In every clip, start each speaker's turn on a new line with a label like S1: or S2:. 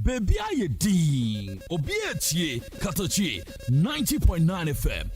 S1: Baby aye din obi etie Katakyie 90.9 FM.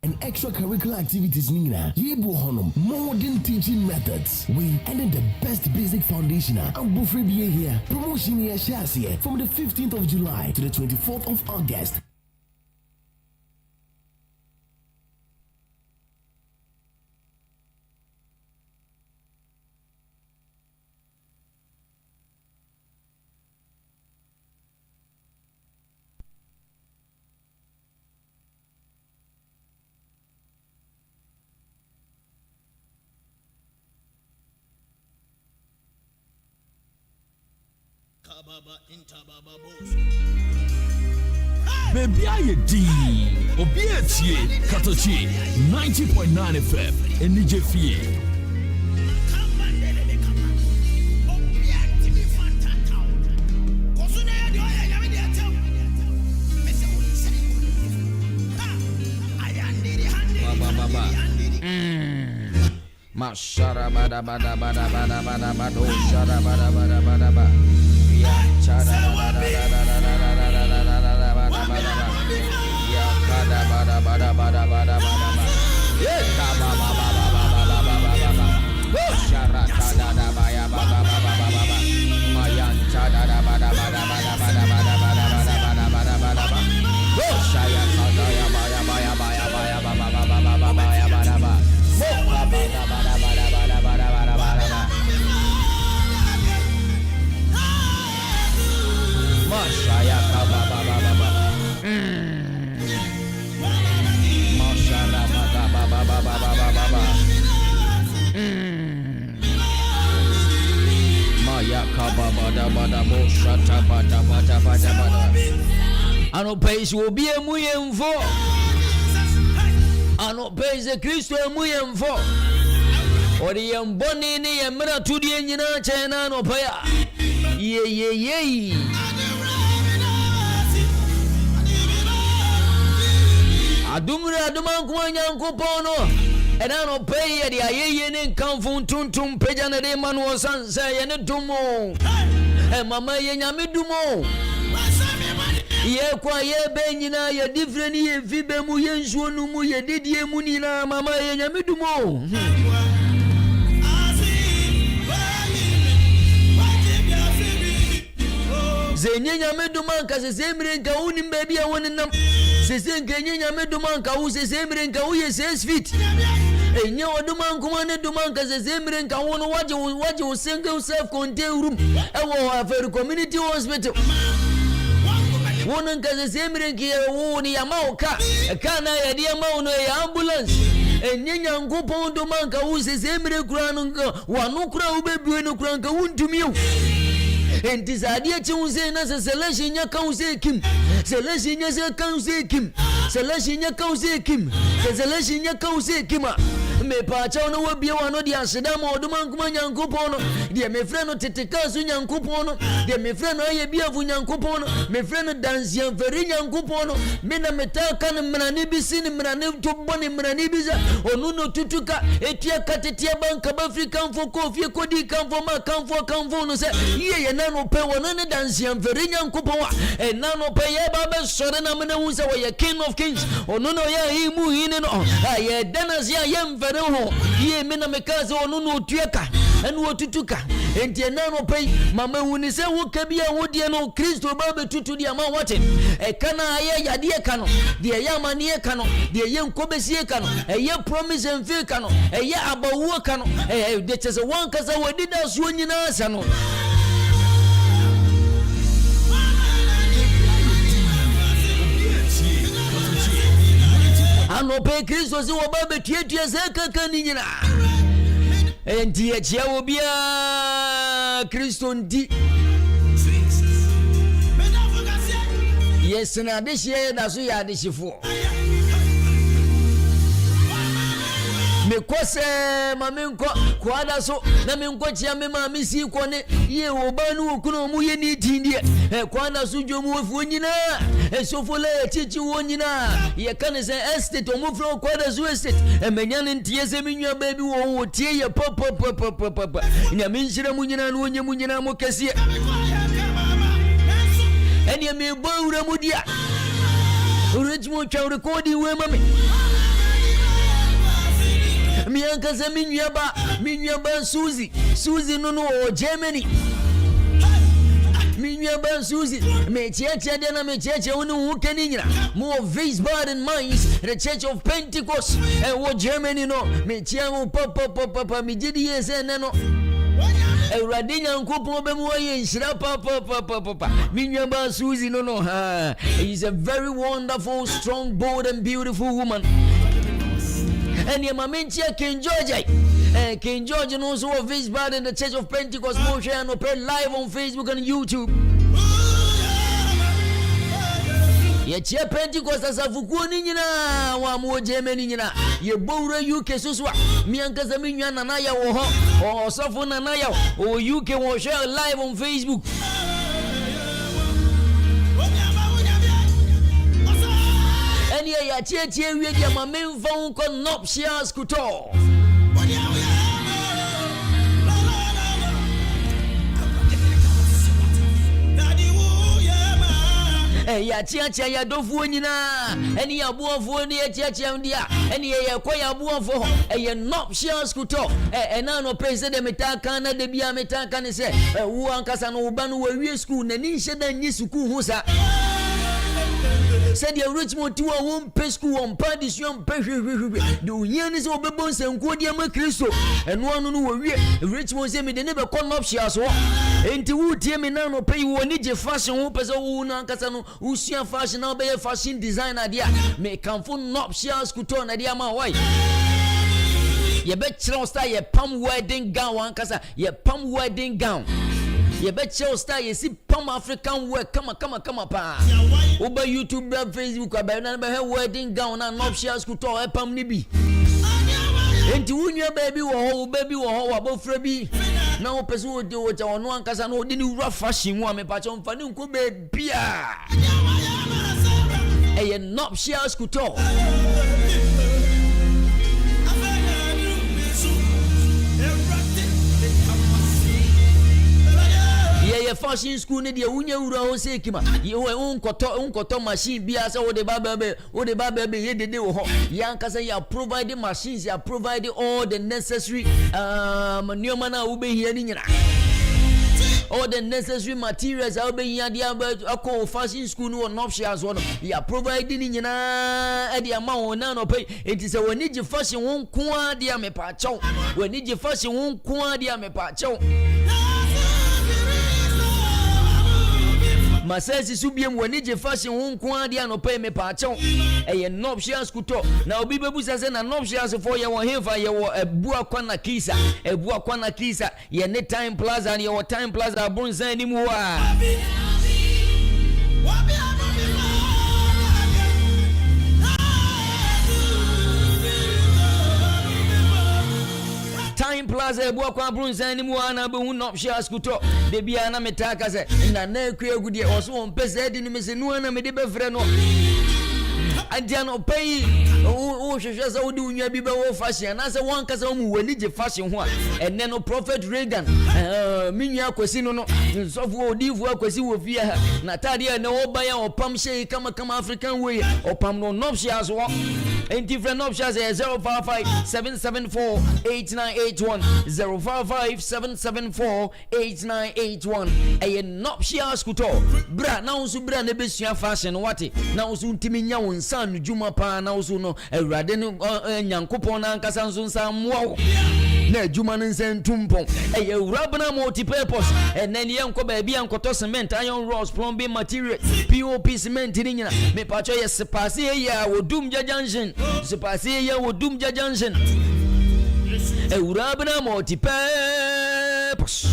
S2: And extracurricular activities nina yebo honum modern teaching methods we added the best basic foundation and bufre be here promotion here shares here from the 15th of July to the 24th of August.
S1: Baby aye din obi etie Katakyie 90.9 FM enije fie.
S3: Mashara bada bada bada bada bada bada shara bada bada bada bada ya chara bada bada bada ya kada bada bada bada bada bada ya kaba baba baba baba baba shara kada da baya baba baba baba mayan chara bada bada bada bada bada bada bada bada shaya kada ya baya baya baya baya baba baba baba ya bada bada Mashaya kaba baba baba. Mashara baba baba baba baba. Maya kaba bada bada bo shata bada bada bada bada. Ano pays will be a muyemfo. Ano pays a Christo muyemfo. Ori yamboni ni yamra tudi nyina chena no paya. Ye. Adumra adumanku nyankopono ena no pay de ayeye ne kanfo tuntum peja na de manu sanse ye ne dumo e mama ye nyame dumo ye kwa ye be nyina ye different ye fibe mu ye nsuo nu mu ye didie mu ni na mama ye nyame dumo zenye nyame dumanka se semre nka uni mbebi ya wonenam sese nkenye nyame dumanka u se semre nka u ye 6 feet enye wadumanku mane dumanka se semre nka wono waje u single self contained room ewo aferi community hospital wono nka se semre nki woni ya mauka kana ya dia mauno ya ambulance enye nyankopon dumanka u se semre kura nka wanu kura ubebiwe no kura nka untumiyo enti zadie chunze na selection nya kauze kim selection nya se kauze kim selection nya kauze kim selection nya kauze kima me pa cha no wa bia wa no dia aseda ma oduma nkuma nyankopon no dia me frɛ no teteka so nyankopon no dia me frɛ no aye bia vu nyankopon no me frɛ no dansia mfari nyankopon no me na meta ka no mrane bi si ne mrane to bone mrane bi za onu no tutuka etua katetia banka ba African fo kofie kodi kanfo ma kanfo no se ye na no pe wono ne dansia mfari nyankopon wa na no pe ye ba be sore na me na hu se wo ye king of kings onu no ye himu hine no ye danasia ye mfari ho ye me na meka se onu no tueka enu otutuka enti na no pe mama hu ni se wo ka bia wo de no Kristo ba be tutu dia ma wote kana ye yade ka no de ye amane ka no de ye nkobesie ka no ye promise and feel ka no ye abawo ka no de chese wan kasa wadi da so nyina asa no ano pe Kristo se wo ba be tuatua se kaka ni nyina enti ye chia wo bia Kristo ndi yes na de hie da so ya de hifo me kose ma me nko kwada so na me nko chia me ma me si ko ne ye wo ba nu okuno mu ye ni tindie kwada so dwomu ofu nyina sofole chichi wo nyina ye kan se estate o mu fro kwada so estate menya ne ntie se me nwa ba bi wo tie ye pop nya me nhyira mu nyina no onye mu nyina mo kese eni me bo wura mu dia urejimo twa recording we mame mi ankaza minyaba Suzy no o Germany minyaba Suzy me cheche de na me cheche unu ukeni nyina mo Wiesbaden Mainz the Church of Pentecost wo Germany no me chia wo papa mi jidi yese ne no Ewurade nyankopon be mu ye nhira papa minyaba Suzy no ha is a very wonderful, strong, bold and beautiful woman. And your mamentia King George, King George knows who of his bad in the Church of Pentecost motion and play live on Facebook and YouTube. Ye chia Pentecost asafuku ni nyina wa mo Germany nyina ye bowra UK suswa mi ankaza mi nwa nana ya wo ho osofo nana ya o UK wo share live on Facebook. And ye ya tie wie dia ma memfa unko nuptials kuto ya chia ya dofu nyina eni ya buafo ni ya chia ndia eni ya kwa ya buafo ye nuptials kuto na no pese de metaka na de bia metaka ne se wo ankasa no ba no wawie school na ni hye da nyi school hu sa said your Richmond to a home pay school on Padishon Peshwe. Do yearnings of Babons and Codia Cristo and one who Richmond say me they never come up she as well. Ain't you tear me now pay you need your fashion whoopers or Nankasano who see a fashion now by a fashion design idea. May come for nuptials could turn idea my wife. You bet style your palm wedding gown one casa your palm wedding gown. You bet you style you see palm African work come pa. Over YouTube, Facebook, about wedding gown and nuptials could talk a palm nibi. And to win your baby or about Frebi. Now, pursue do what on one casano didn't rough fashion one, a patch on Fanun could be beer. A nuptials could talk. Ye fashion school ne dia unya ura ho sekima ye unkoto machine bia se wo de baba be ye dede wo ho yan kasa ya provide machines ya provide all the necessary manuma na wo be hia ni nyina all the necessary materials wo be hia dia akọ fashion school no nuptials wo no ya provide ni nyina e dia ma wo na no pay enti se woni je fashion won ko adia me pa chaw woni je fashion won ko adia me pa chaw Masesi subiem wani je fashion won kwa dia no pay me pa chaw e nuptials kuto na obi bebusa se na nuptials for ye won hefa ye wo ebua kwana kisa ye ne time plaza and ye time plaza abunza ni mu wa Shopping Plaza ebo kwa brunsan ni mu ana be hu no shares kuto de bia na metaka se na na ekua gudie oso on pese edi ni mese nu ana me de befre no Adiano pay o hwehwe udi unwa bi be wo fashion na se won kasa mu wani je fashion ho a enne no Prophet Reagan minwa akwasi no no sofo odivu akwasi wo fie ha na tade na wo ban ya opam shey kama African way opam no nopshias wo enti friend nopshias 055-774-8981 055-774-8981 eye nopshias kuto bra na unsu bra na besua fashion wate na unsu ntimi nya wonsa no juma pa na unsu no awurade no nyankopon na ankasa nso nsa moa na juma no nsa ntumpon eye urabna multi-purpose enen ye nko ba bia nkoto cement iron rods plumbing material POP cement ni nyina me pacho ye sepase ye wodum jajanjen sepase ye wodum jajanjen urabna multi-purpose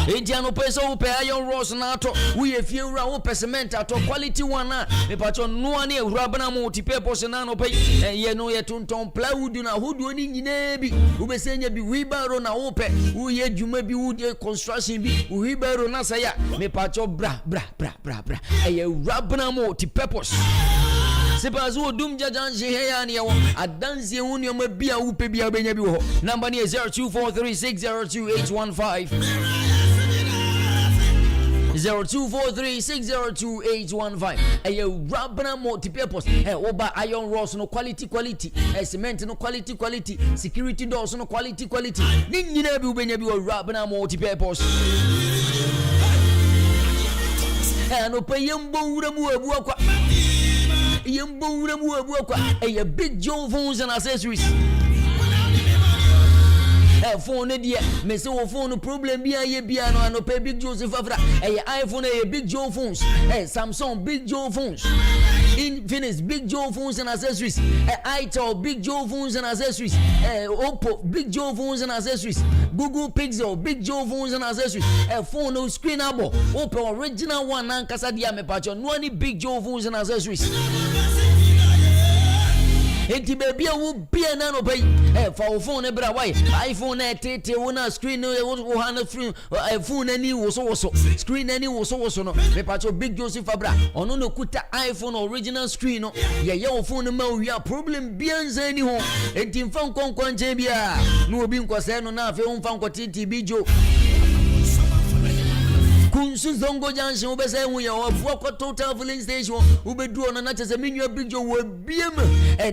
S3: Indiano peso upe iron rods na ato we fie ura upe cement ato quality one na me pacho no ani urabna multi-purpose na no pe ye no ye tonton plywood na hodo ni nyina bi ubesenya bi wheelbarrow na upe uye djuma bi uye construction bi wheelbarrow na saya me pacho bra ye urabna multi-purpose Sepazu dum jajanje heya ni yawo adanse hu ma bia upe bia benya bi ho number ni 0243602815 0243602815 ayo rabna multi-purpose oba iron rods no quality cement no quality security doors no quality ni nyina bi ubenya bi rabna multi-purpose no payembo uramu abu akwa yembo uramu abu akwa big Joe phones and accessories phone dia me say wo phone problem bia ye bia no pay big Joseph afra iPhone big Joe phones Samsung big Joe phones Infinix big Joe phones and accessories itel big Joe phones and accessories Oppo big Joe phones and accessories Google Pixel big Joe phones and accessories phone no screen abo Oppo original one ankasa dia me pacho no any big Joe phones and accessories enti baby wo bia na no pay for phone bra why iPhone tete wona screen wo hana free phone ani wo so screen ani wo so no me pacho big Joseph abra ono no kuta iPhone original screen no ye wo phone ma wi problem bia nza ni ho enti mfa nkonkon nche bia no obi nkose no na afi mfa nkoti bijo kunsu zongo janshi ubese huye wafuwa kwa total filling station ubedu ona na chese minyo bigjo wabiem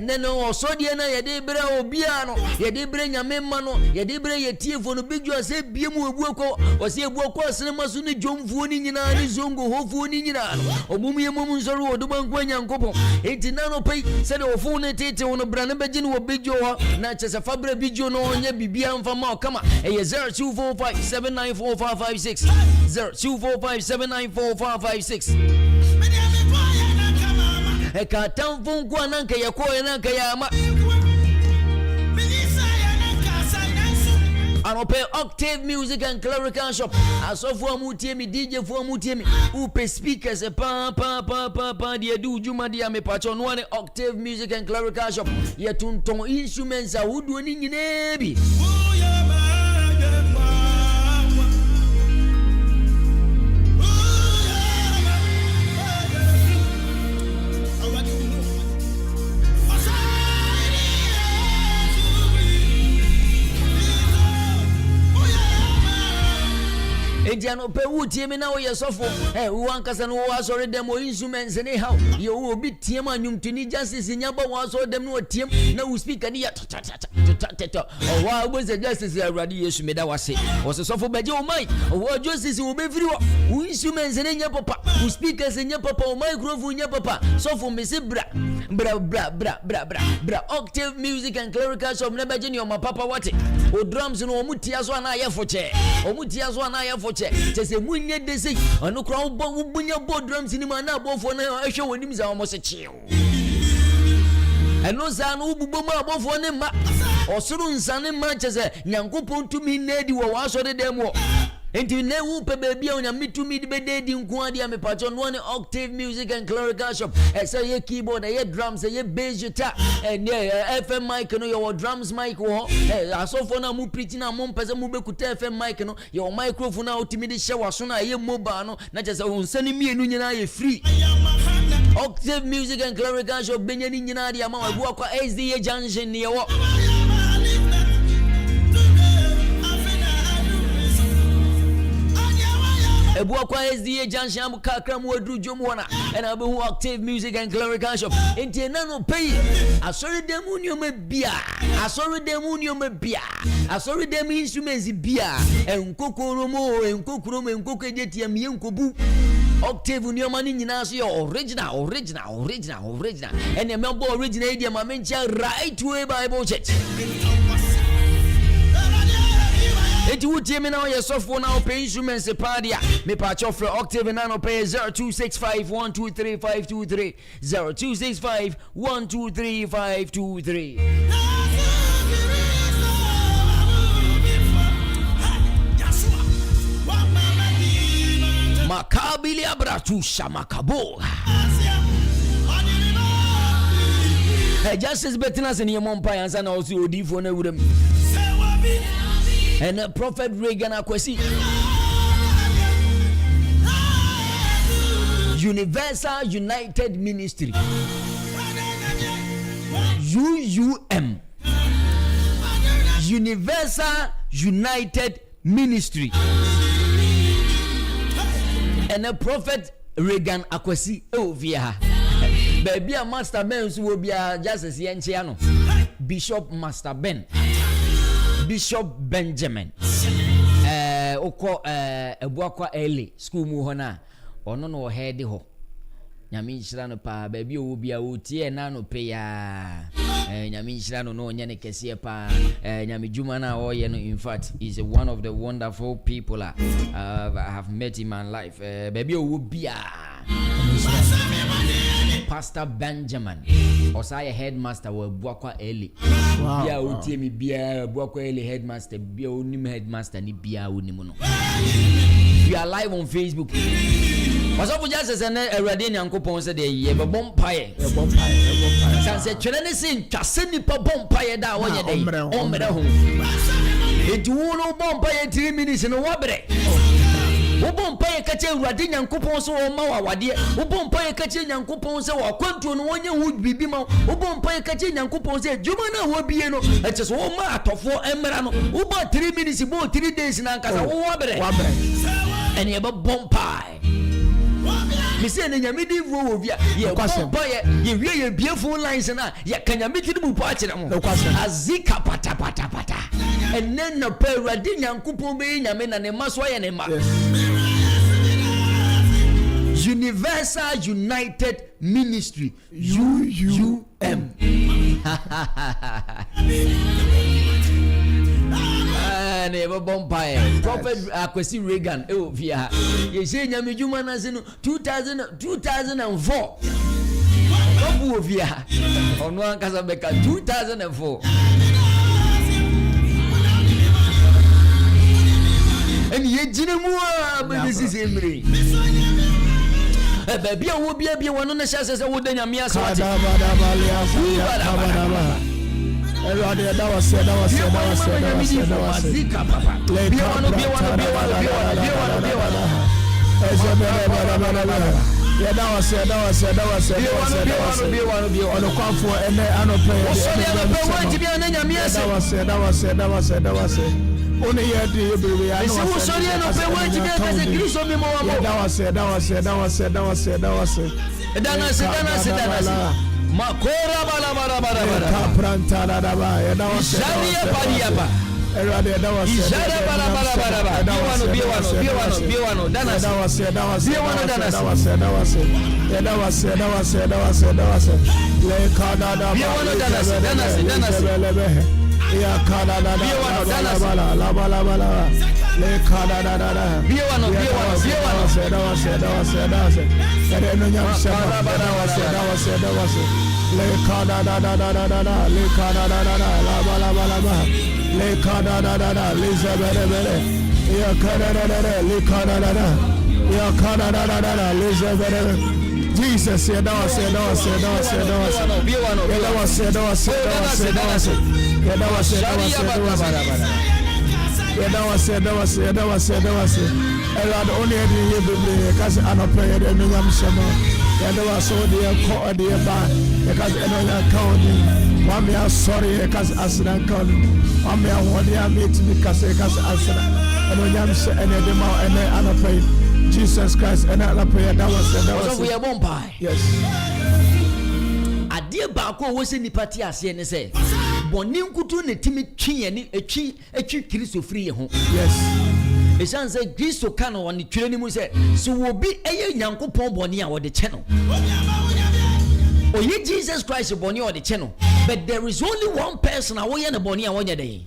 S3: neno osodi ena yedebere obiano yedebere nyamema no yedebere yetiefo no bigjo ase biemu ebuwe kwa wasi ebuwe kwa sinema suni jomfuo ni nyina ni zongo hofuo ni nyina omumu ye mumu nsoru oduba nkwe nyankopo eti nano pay sede ofune tete ono brane bejini wabigjo wa na chese fabre bigjo no onye bibia mfama kama 0245794556 0245794556 Katamfu kwa nanka ya koe nanka ya ama Anope Octave Music and Clerical Shop Asofu amutiemi DJ fu amutiemi upe speakers pa dia du juma dia me pacho nwane Octave Music and Clerical Shop ya tunton instruments a hudu ni nyinebi Ejano pe wutie me na wo yesofo wo ankasa no wo asore dem o instruments ne how ye wo bi tiem anwumtuni justice nyaba wo asore dem no tiem na wo speaker ni ya o wa ogbose justice awrade Yesu meda wase wo sofo beje o mai wo justice wo be free wo instruments ne nya papa wo speakers nya papa o microphone nya papa sofo me se bra Octave Music and Clerical Shop na beje ni o papa wate o drums no o mutia so na ye foche chese munye desi anu kra bunya bo drums ni ma na abofo na ehwe wonim za omo se chiu eno za no bubo ma abofo ne ma osuru nsane ma chese nyankopon tumi nedi wo waso de dem wo Enti ne wu pe baby on ya mitu mi be de di nko ade me patron one Octave Music and Clerical Shop. Say ye keyboard, ye drums, ye bass guitar, and FM mic no your drums mic wo. Asofo na mu preach na mo mpese mu be kuta FM mic no your microphone na otimi de hye waso na ye mobile no na je say unsani mienu nyina ye free. Octave Music and Clerical Shop benya ni nyina de ama wa bu akwa SDA Junction ne wo. Ebua kwa SDA Junction amu kakra mu adru jom wana ena be hu Octave Music and Clerical Shop enti na no pay asori dem uniome bia asori dem uniome bia asori dem instruments bia enkokoro mo enkokoro ejetia mi enkobu Octave unioma ni nyina so original ene me bo original idia ma mencha right way Bible Church. Eti wutie me na ye sofo na open instruments padia me pa chofre Octave na no pay 0265123523 0265123523. Makabili abratusha makabo. Justice Bettina ni mompa yansa na osi odifo na wurem. And Prophet Reagan akwesi Universal United Ministry UUM Universal United Ministry and Prophet Reagan akwesi ovia baby a Master Ben so be justice yenche no Bishop Master Ben Bishop Benjamin oko ebuakwa early school mu ho na ono no head ho nyame nhyira no pa baby o bia o tie na no pe ya nyame nhyira no no nya ne kese pa nyame juma na o ye no in fact is one of the wonderful people I have met in my life baby o bia Pastor Benjamin Osaya headmaster wa Buakwa Eli. Bia utie mi bia Buakwa Eli headmaster bia unim headmaster ni bia unimu no. We are live on Facebook. What's up with just and Reagan Yankopon said ye be bompaye. Sanse twene ne sin twase nipa bompaye da wo ye dey. Omre ho. Etu no bompaye 3 minutes no wabre. Ubompaye kache Reagan Yankopon so o ma wawade. Ubompaye kache Yankopon se wa kwantu no wonye hu bibi ma. Ubompaye kache Yankopon se djuma na wo bie no. Eche so o ma atofo emra no. Ubo 3 minutes bo 3 days na nkasa wo wabre. Ene ye be bompaye. Me say na nyame di vo wo bia ye bompaye ye wie ye bie phone lines na ye kanyame ti bu po a kire mo. Azika pata. And then no pe Reagan Yankopon be nyame na ne maso ye ne ma. Universal United Ministry UUM. Never bompaye. Prophet akwesi Reagan via. Ye say nyame juma na se no 2004. Obu via. Ono ankasa beka 2004. And ye jinemu be this emre. Baby wo bia wono na sha se wo da nyame aswate.
S4: Everybody that was said. Only here do you believe? I know. Sorry, I know.
S3: Makora bala.
S4: Kapranta la daba. Ya dawa se.
S3: Jania baliaba.
S4: Erade dawa se.
S3: Jare bala. Biwano. Dana se.
S4: Dawa se.
S3: Biwano dana
S4: se. Le kada daba.
S3: Biwano dana se.
S4: Ya kada daba.
S3: Biwano dana se.
S4: La bala. Le kada daba.
S3: Biwano.
S4: Dawa se. Ere no nyam se. Dawa se. Le kada daba. Le kada daba. La bala. Le kada daba. Le zebere. Jesus, you know, Jesus Christ, and I pray that was
S3: we are one pie.
S4: Yes.
S3: A dear Bako was in the party as you say. Bonim could do the timid tree and a tree Christo free home.
S4: Yes.
S3: It sounds like Christo Cano on the training was said. So will be a young coupon Bonia or the channel. Oh, ye Jesus Christ Bonia or the channel. But there is only one person away in the Bonia one day.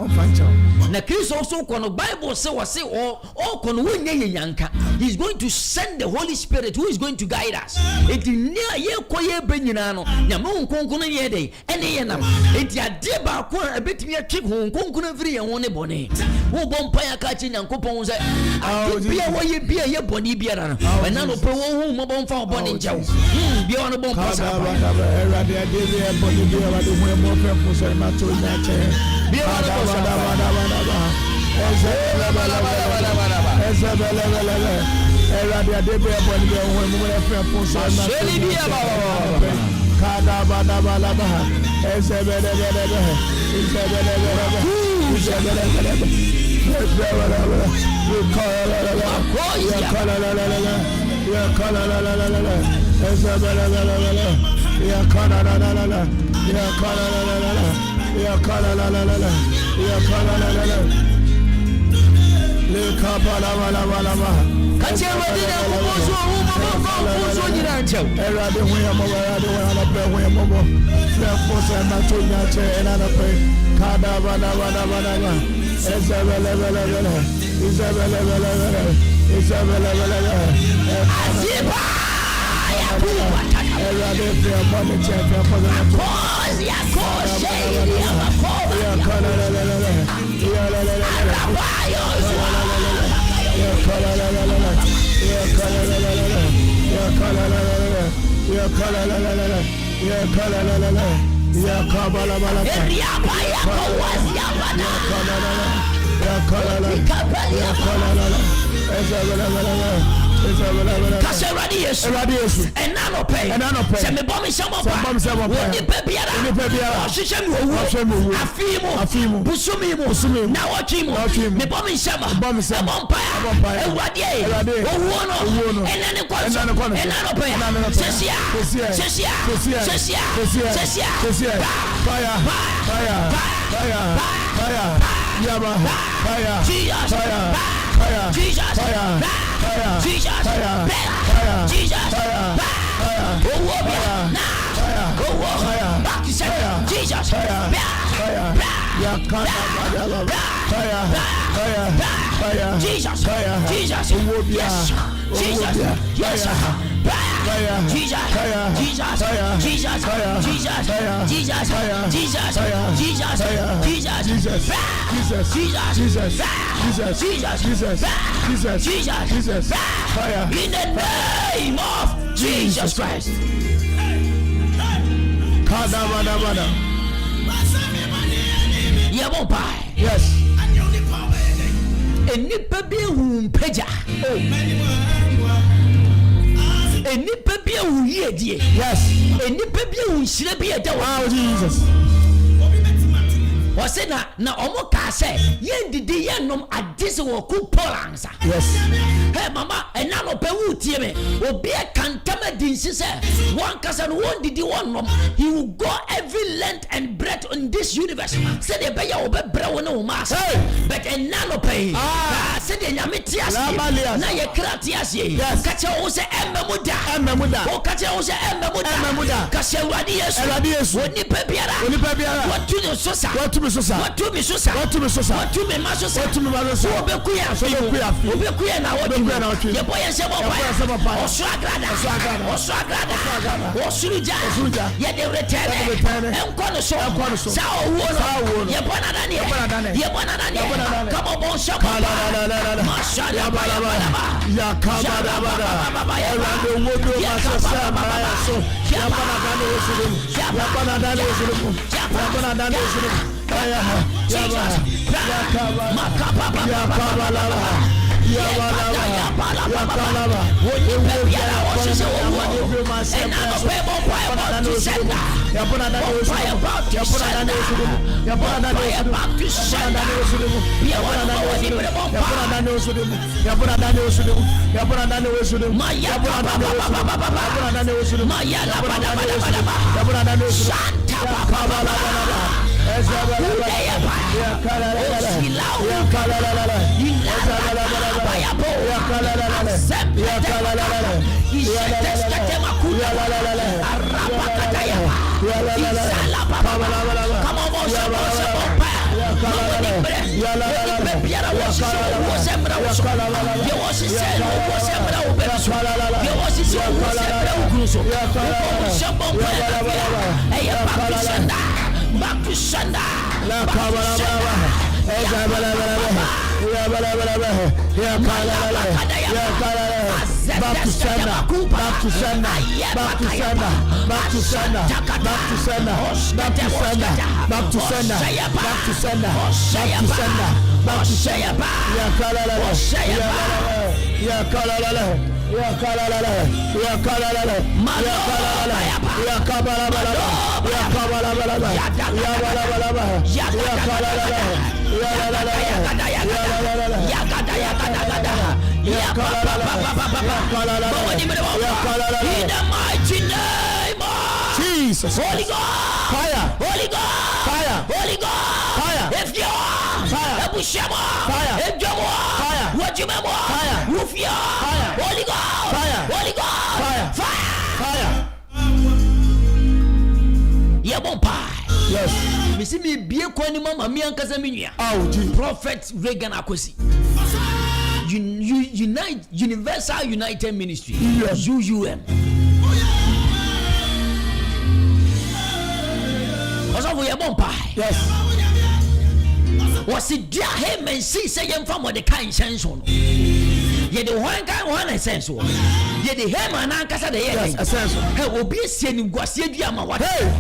S3: Now, Chris also can the Bible say all can win yanka. He's going to send the Holy Spirit who is going to guide us. It near ye koye benyinano. Nyamu konkuna ye day. Any yenam. It ya deba kwa a bit me a chick who konkuna free and one bone. Who bompire catching and coupons. Be a way be a ye boni biara. When none of pro who mobile for bonny jow. Be on a bomb pass. And now pay. Send me bomb some of them. Busumi. Now watch him. Me bomb some. Bomb vampire. And what ye? And then the corner. And now pay. In the name of Jesus Christ.
S4: Yes.
S3: And nipa be who peja. And nipa be who ye die.
S4: Yes.
S3: And nipa be who shire be da.
S4: Wow, Jesus.
S3: Was na omo ka say ye didi ye nom adise wo ku polansa.
S4: Yes.
S3: Hey mama, and now no pe wu tie me. Obi e kantama dinsi say one kasa no one didi one nom. He will go every length and breadth in this universe. Say the be ya obe bre wo no mas. But and now no pe. Say the nyame ti ase. Na ye krati ase. Ka che wo say emmemuda. O ka che wo say emmemuda. Ka se wadi Yesu. Oni pe biara. What to the sosa. What to me sosa. What to me masosa. Obekuya na what. Ye boy se boy. Oso agrada. Oswagrada, Osuruja, Yede return, and Konoso, Sao Wono, Yabanani, come on, Shakala, Mashala, back to sender. Jesus. Holy God. Fire. Holy God. Fire. Holy God. Fire. If you are fire. Fire. If you are fire. What you remember? Fire. Rufia. Fire. Holy God. Fire. Holy God. Fire. Fire. Yeah, bon pie. Yes. Me see me be kwani mama mi ankasa minua. Oh, Prophet Reagan akosi. Universal United Ministry. Yes. UUM. Also we are bon pie. Yes. Was it dia him and see say yam from what the kind sense on. Ye the one kind one essence. Ye the him and ankasa the yes essence. Hey, obi sieni gwase dua ma what. Hey.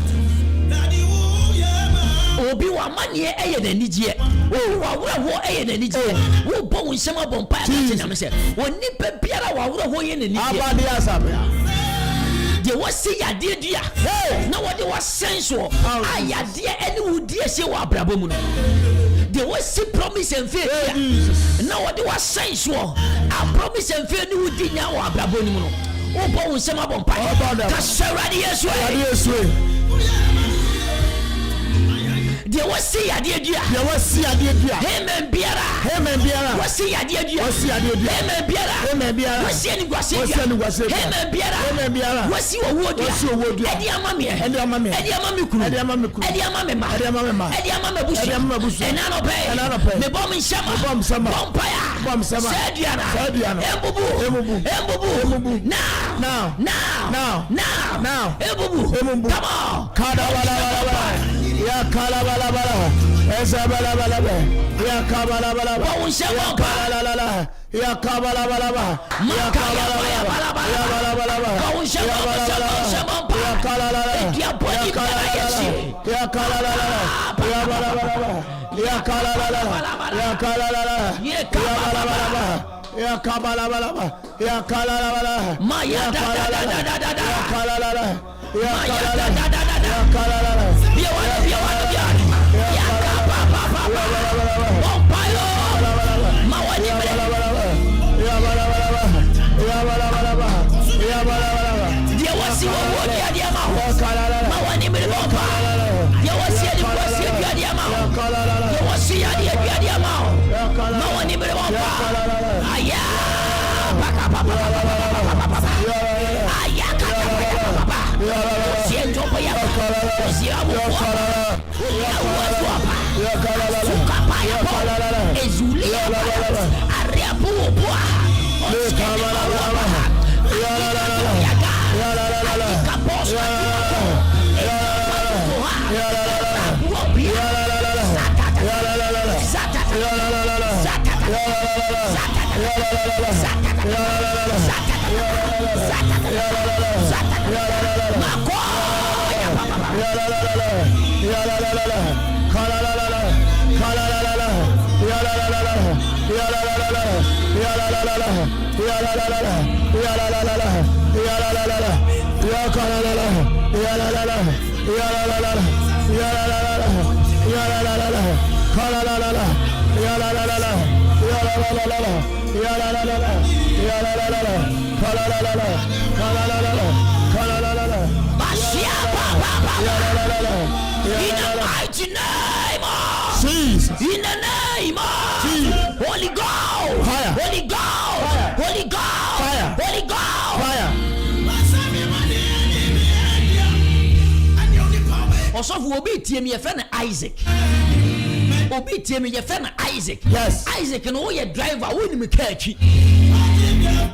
S3: Obi wa manye eye na nigye. O wa wura ho eye na nigye. Wo bo nsema bon pie na nyame se. Oni pe biara wa wura ho ye na nigye. Abade asabia. They was see ya dear dear. Now what they was sensual. I ya dear any would dear say what brabomuno. They was see promise and faith. Now what they was sensual. I promise and faith you would deny what brabomuno. Oh, boy, some of them. They was see ya dear dear. They was see ya dear dear. Him and Biara. Was see ya dear dear. Was see ya dear dear. Him and Biara. Was see any guasi. Him and Biara. Was see what wood. Was see what wood. Eddie Mammy. Eddie Mammy. Eddie Mammy. Eddie Mammy. Eddie Mammy. Eddie Mammy. Eddie Mammy. Eddie Mammy. And I don't pay. The bomb in summer. Bomb summer. Bomb summer. Sediana. Embubu. Now. Embubu. Come on. Kada. Ya kala bala bala, esa bala bala bala, ya kabala bala bala, ya kabala bala bala, ya kabala bala bala, ya bala bala bala, ya kala bala bala, ya kala bala bala, ya bala bala, ya kala bala bala, ya kala bala, ya bala bala. Ya kabala bala, ya kala bala, ya kala bala, ya kala bala.
S2: Jesus.
S1: In the name of Jesus. Holy Ghost.
S2: Fire.
S1: Holy Ghost.
S2: Fire.
S1: Holy Ghost.
S2: Fire.
S1: Holy Ghost.
S2: Fire.
S1: Also, who will be TM your friend Isaac. Obi TM your friend Isaac.
S2: Yes.
S1: Isaac and all your driver wouldn't me catch.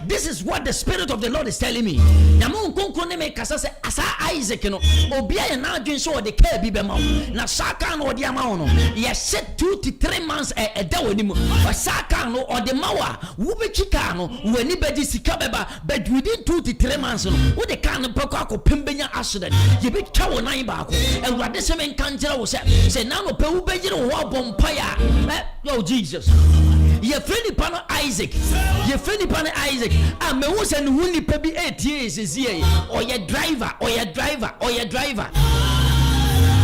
S1: This is what the Spirit of the Lord is telling me. Namun konko ne me kasa se asa Isaac no obia na adwen so de ka bi be ma na saka no de ama no ye set 2 to 3 months e da wani mu saka no o de mawa wo be chika no wani bedi sika beba but within 2 to 3 months no wo de kan peko akopembenya accident ye be twa wo nan ba ko ewrade se men kan kire wo se na no pe wo be gire wo abompa ya yo Jesus ye friendly pan Isaac ye friendly pan Isaac me wo se no huni pa bi etie sesiye or ye driver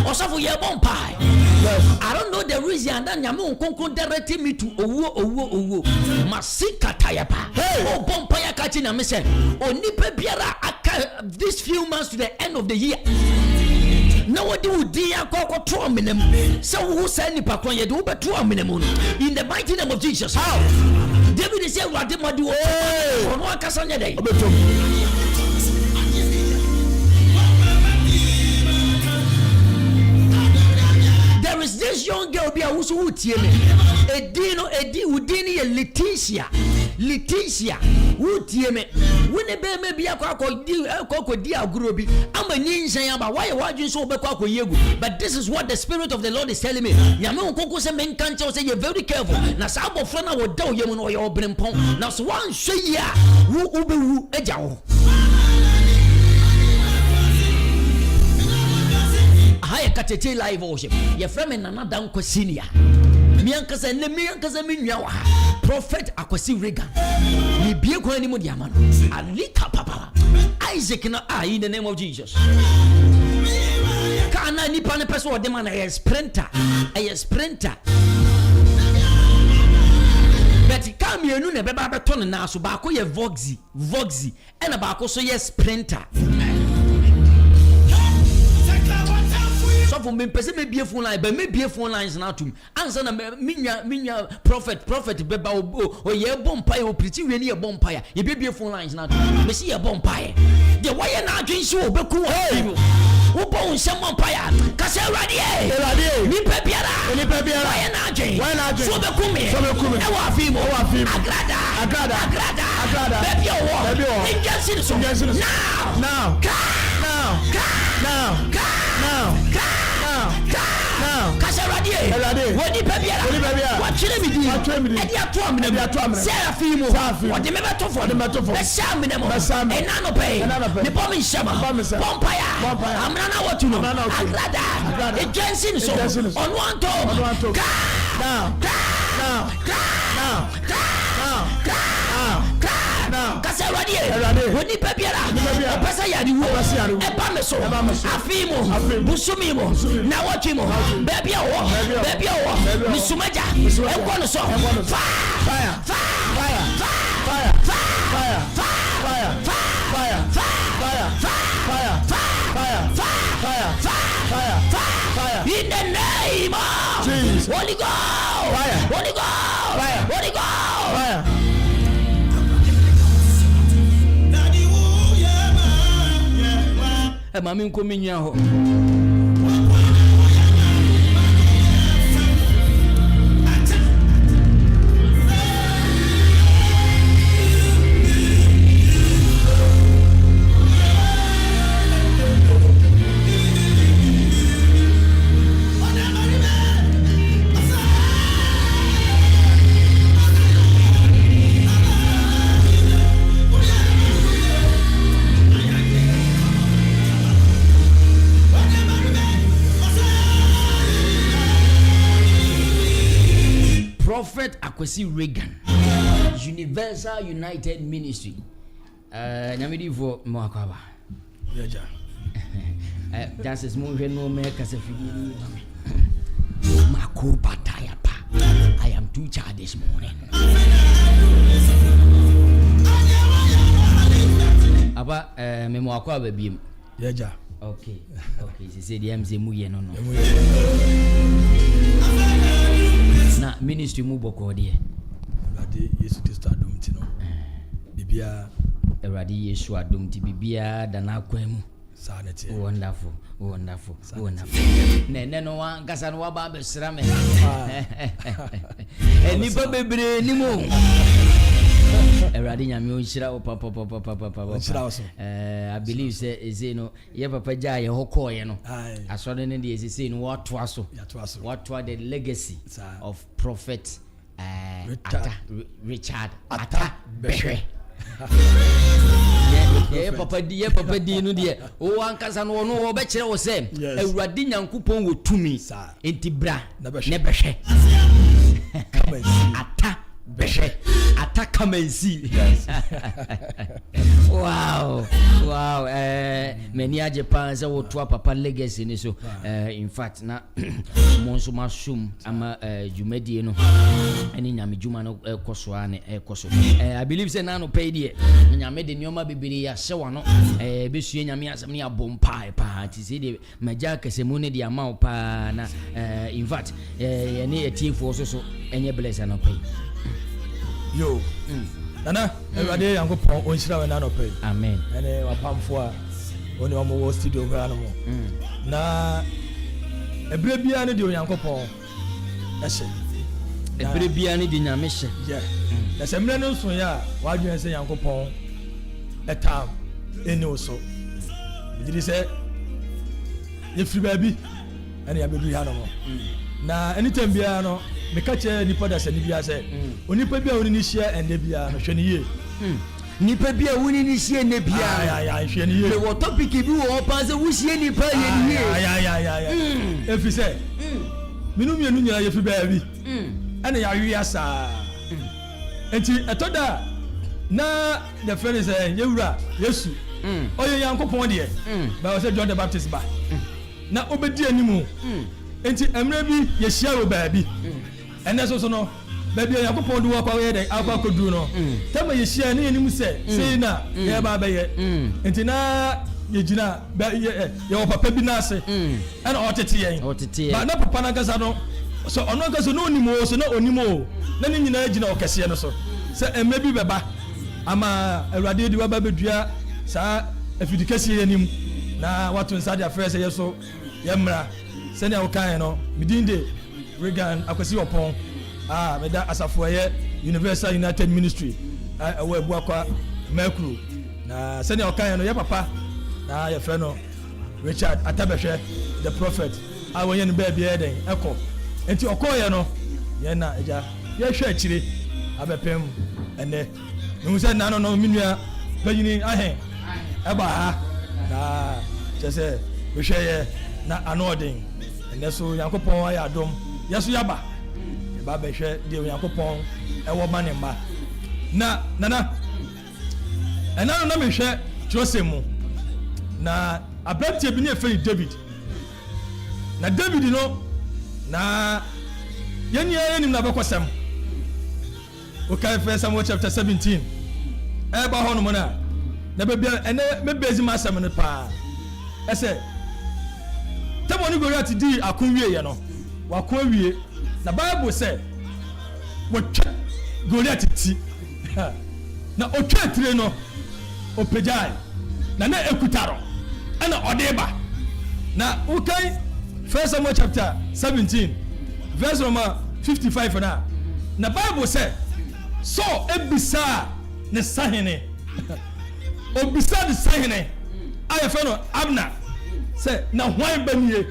S1: osofo ye bompai.
S2: Yes.
S1: I don't know the reason that nyame nkonkon directing me to owo Katakyie pa o bompai akachi na me se onipa biara aka this few months to the end of the year. No one do dear coco to minimum. So who send nipa kon ye do be to minimum in the mighty name of Jesus. How David is here what do on one kasanya day. There is this young girl be a who tie me. Edi udini Leticia who tie me. When a baby be a coco dia grobi. I'm a ninja but why you so be coco yegu. But this is what the Spirit of the Lord is telling me. Yamu coco se men can't say you're very careful. Now Sabo Flana will do you know your brimpon. Now so one say ya who ubu ejao. Higher Katakyie live worship. Your friend and another Danquah senior. Miankasa ne miankasa minyawa. Prophet akwasi Reagan. Ni bie kwa ni mudi amano. Alika papa. Isaac na in the name of Jesus. Kana ni pane peso ode man a sprinter. A sprinter. But come you ne beba beton na so ba ko ye voxy. Ena ba ko so ye sprinter. So for me person me be phone line but me be phone lines na tum answer na minya prophet beba o ye bompa o preach we ni ye bompa ya ye be phone lines na tum me see ye bompa the why na adwen so obeku wo bon nsem bompa ya ka se erade ni pe biara why na adwen so obeku me e wa afimo agrada baby o injection so now Kasaradi wodi pebiara wachire midi edi ato serafimo wodi mebeto fo be saminemo enano pe ne pomi shama pompaya amna na watu no agrada agency so on one to now Kasaradi wodi pebiara opesa yari wo eba me so afimo busumimo na wachimo baby awo misumaja enkono so fire in the name of Jesus. Holy Ghost fire. Mami nkominya ho Akwesi Reagan Universal United Ministry nyamedi for Moakaba
S4: Yaja
S1: that's is more no make as a Makuba Tayapa. I am too tired this morning. Aba memo akwa babiem.
S4: Yaja.
S1: Okay. She said the MC muye no. Na ministry mu boko de.
S4: Radi Yesu Kristo adom ti no. Bibia
S1: Radi Yesu adom ti bibia dana kwemu. Wonderful. Ne no wan kasa no waba besra me. Enipa bebre ni mo. Eradi nyame onhira o papa. I believe say no ye papa ja ye hokoye no. Asode ne de say no what the legacy of prophet Richard Atta Behwe. Ye papa di no de o ankasa no no be kire wo se Ewurade Nyankopon wo tumi enti bra ne behwe Atta Behwe Atta come and see. Wow many a Japan say wo to papa legacy ni so in fact na monso masum ama jumadi no eni nyame juma no ekoso ane ekoso I believe say na no pay die nyame de nyoma bibiri ya hye no besue nyame asem ne abompa pa ti say de maja kasemu ne de ama pa na in fact ene etifo so enye bless na pay
S4: yo nana Ewurade Yankopon onhira we na no pay
S1: amen
S4: ene wapamfo a oni omo wo studio kra no mo na ebre bia ne de Yankopon ehye
S1: ebre bia ne de nyame hye
S4: yeah na semre no so ya wadwen se Yankopon etam eni oso bidiri se ye free baby ene ya bedu ya no mo na anytime bia no me ka che nipa da se ni bia se onipa bia oni ni share ende bia no hwe ni ye
S1: nipa bia woni ni sie ne bia
S4: ya hwe ni ye
S1: me wo topic bi wo pa se wo sie nipa ye ni ye
S4: ya efi se minu mienu nya ye fi bia bi ene ya wi asa enti etoda na the friend is yewura Yesu oye Yankopon de ba wo se John the Baptist ba na obedi animu enti emre bi ye hia wo ba bi ene so no ba bi Yankopon de wo kwa we de akwa kodu no tama ye hia ne animu se sei na ye ba ba ye enti na ye gina ba ye wo papa bi na ase ene otete yen ba na papa na gasa no so ono gasa no onimo so na onimo na ni nyina gina okese no so se emre bi beba ama Ewurade di wa ba bedua sa afidikasi yanim na watu nsade afrese yeso yemra sene awokan no midinde Reagan Akwesi Opon meda asafo ye Universal United Ministry awo ebu akwa makru na sene awokan no ye papa na ye fe no Richard Atta Behwe the prophet awo ye no ba bia den eko enti okoye no ye na eja ye hwe akire abepem ene nu se na no minua panyini ahen eba ha na chese we hwe na anoden ene so Yankopon ya dom yeso yaba e ba behwe de Yankopon ewo manemba na nana ena no me hwe trosemu na abrantie bi ne eferi David na David no na yenim na bekosem okay, 1 Samuel chapter 17 eba hono mo na bebia ene mebezi masam ne pa ese tamo ni Goliath di akonwie ye no wakonwie na Bible say wotwa Goliath ti na otwa tire no opejai na ekutaro ana odeba na ukai 1 Samuel chapter 17 verse number 55 na Bible say so ebisa ne sahene obisa de sahene aye fe no Abner say na hwan banie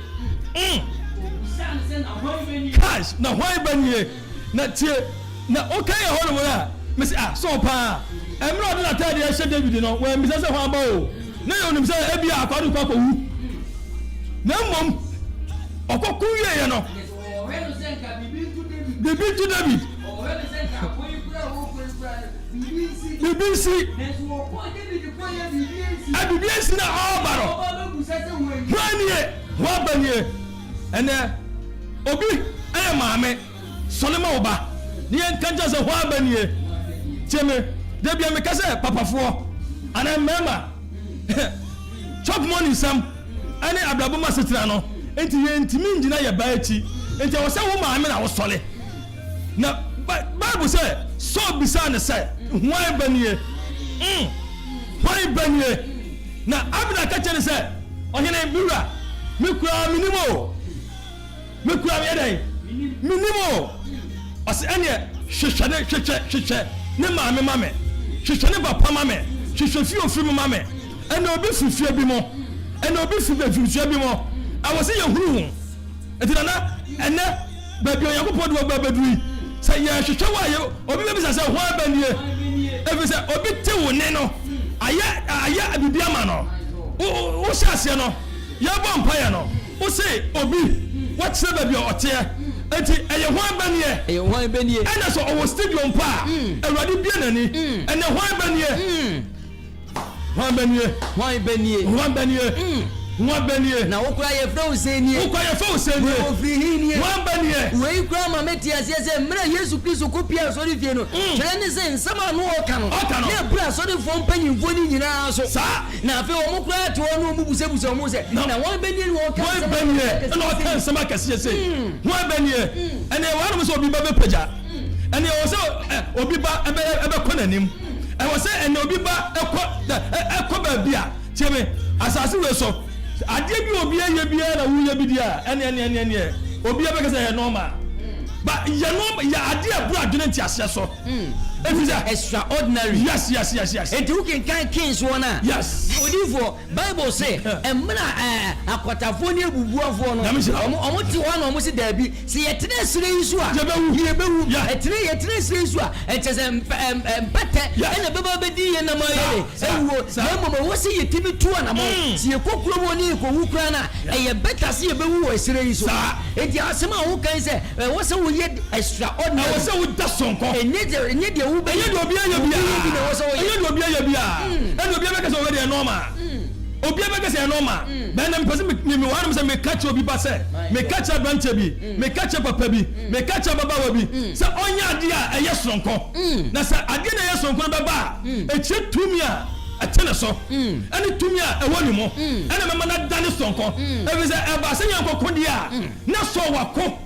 S4: cash na hwan banie na tie na okay ho no na me say so pa emro de na tade ya she David no we mi say hwan ba o na yo nim say ebia akwadu kwa ko wu na mom okoku wie ye no bibi to David bibinsi abibinsi na obaro wanye wabanye ene obi eye maame solema oba ni enkanja se wabanye tieme de bia me kase papafo ana mema chop money sam ane ablabo masetra no enti ye ntimi ngina ye ba echi enti wo se wo maame na wo sole na Bible say so bisa ne say why banye why banye na abna ka chene say ohene miwura mekura minimo minimo ase ene hwehwe ne maame mame hwehwe ne papa mame hwehwe fi ofiri mame ene obi fifie bi mo ene obi fifie bi mo awose ye huru etina na ene ba bi Yakobod wo ba badui say ye hwehwe wa ye obi be bisa say ho abanie ebi say obi te wo ne no aya abibia ma no wo hyase no ye bo mpaye no wo say obi what say ba bi ote enti eye ho abanie ena so owo stadium pa awrade bia nani ene ho abanie Mwabenie
S1: na wokura ye fro senie ofihini
S4: mwabenie
S1: we kura ma metia se mra Yesu Kristo kopia so de fie no kire ne se nsama no oka no na bra so de fo mpanyimfo ni nyina so na afi wo mukura to no mu busebuse wo mu se na mwabenie wo oka
S4: mwabenie na oka nsama kase se mwabenie ene wa no so obi ba be pagya ene wo se obi ba ebe konanim e wo se ene obi ba ekọ ba bia tieme asase we so ade bi obi aye bia na wuye bi dia ene obi abeka say normal but ya normal ya ade abura adwene nti ase so efisa
S1: extraordinary
S4: yes
S1: and who can kings one
S4: yes
S1: odifo Bible say emna akwatafo ni ebubuafo no omo ti wa no omo si da bi se yetere sire yisu a yebewu yetere sire yisu a etese mpete ene beba bedi ye na mayele ewo na mama wo se yetimi tu na mo se yekokuro mo ni ko wukura na eye beta se yebewu wo sire yisu enti asema wo kan se wo se wo ye extraordinary
S4: wo se wo da sonko
S1: enye de ube
S4: enye de obi aye bia enye de obi aye bia ene obi abeka se wo de normal obi abeka se normal ben na mpese me wan me se me catch obi ba se me catch advance bi me catch papa bi me catch baba wa bi se onya ade a eye sonko na se ade na eye sonko ba ba eche tumi a atene so ene tumi a ewo ni mo ene mema na dane sonko e be se e ba se yankoko dia na so wako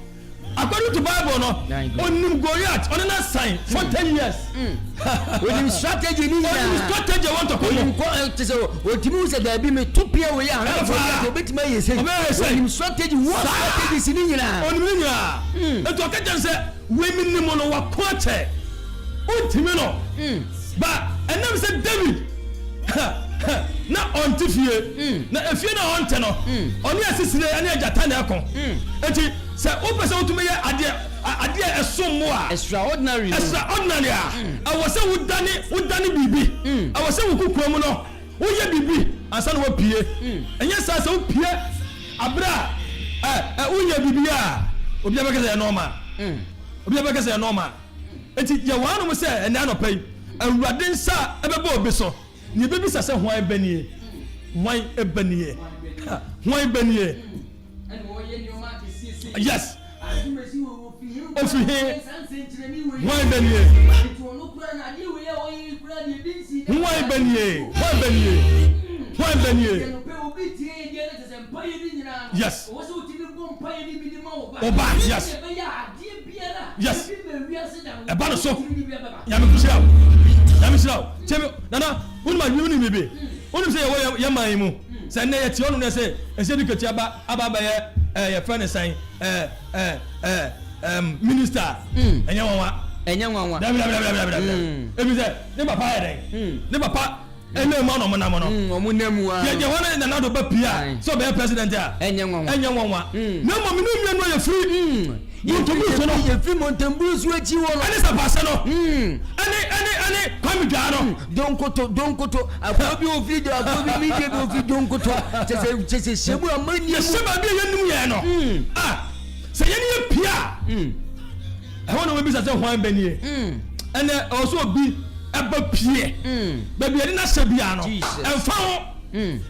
S4: according to Bible no onim Goliath on na sign for 10 years
S1: onim strategy ni ya
S4: strategy want to come
S1: otimu se da bi me tupia we ya na obetima yese onim strategy what strategy si ni nyina
S4: onim ni nyina eto ka jan se we minni mo no wakoche otimi no ba enam se David na ontifie na efie na onte no oni asisire ani ajata na ekon enti se opese otumi ye ade esom mo a
S1: extraordinary
S4: a wose wudane bibi a wose wukukuo mu no wo ye bibi ansa na wo pie enye sa se wo pie abra wo ye bibi a obi abeka se normal enti ye wanu mo se ene anopai awurade nsa ebeba obi so ni bebi sase hwan ebanie yes ofihe hwan ebanie yes oba yes eba no so ya me kusia cheme nana unma yuni mebe unim se ye man mu se na ye ti onu ne se bi kati aba ye friend sign minister enya wanwa ebi se ne papa ye den ne papa ene ma no mo na mo no
S1: omunemu a
S4: ye wana na nado ba pia so be president a
S1: enya wanwa
S4: na mo mi no ye free
S1: Montembusu no ye fi Montembusu echi wo no
S4: ani sapase no ani kwami dwa no
S1: donkoto akobi ofi de akobi media be ofi donkoto chese shebu amani
S4: ye sheba bi ye num ye no se ye ne pia e wona we bi sa se hwan banie ene also bi eba pie baby ade na sebia no emfa ho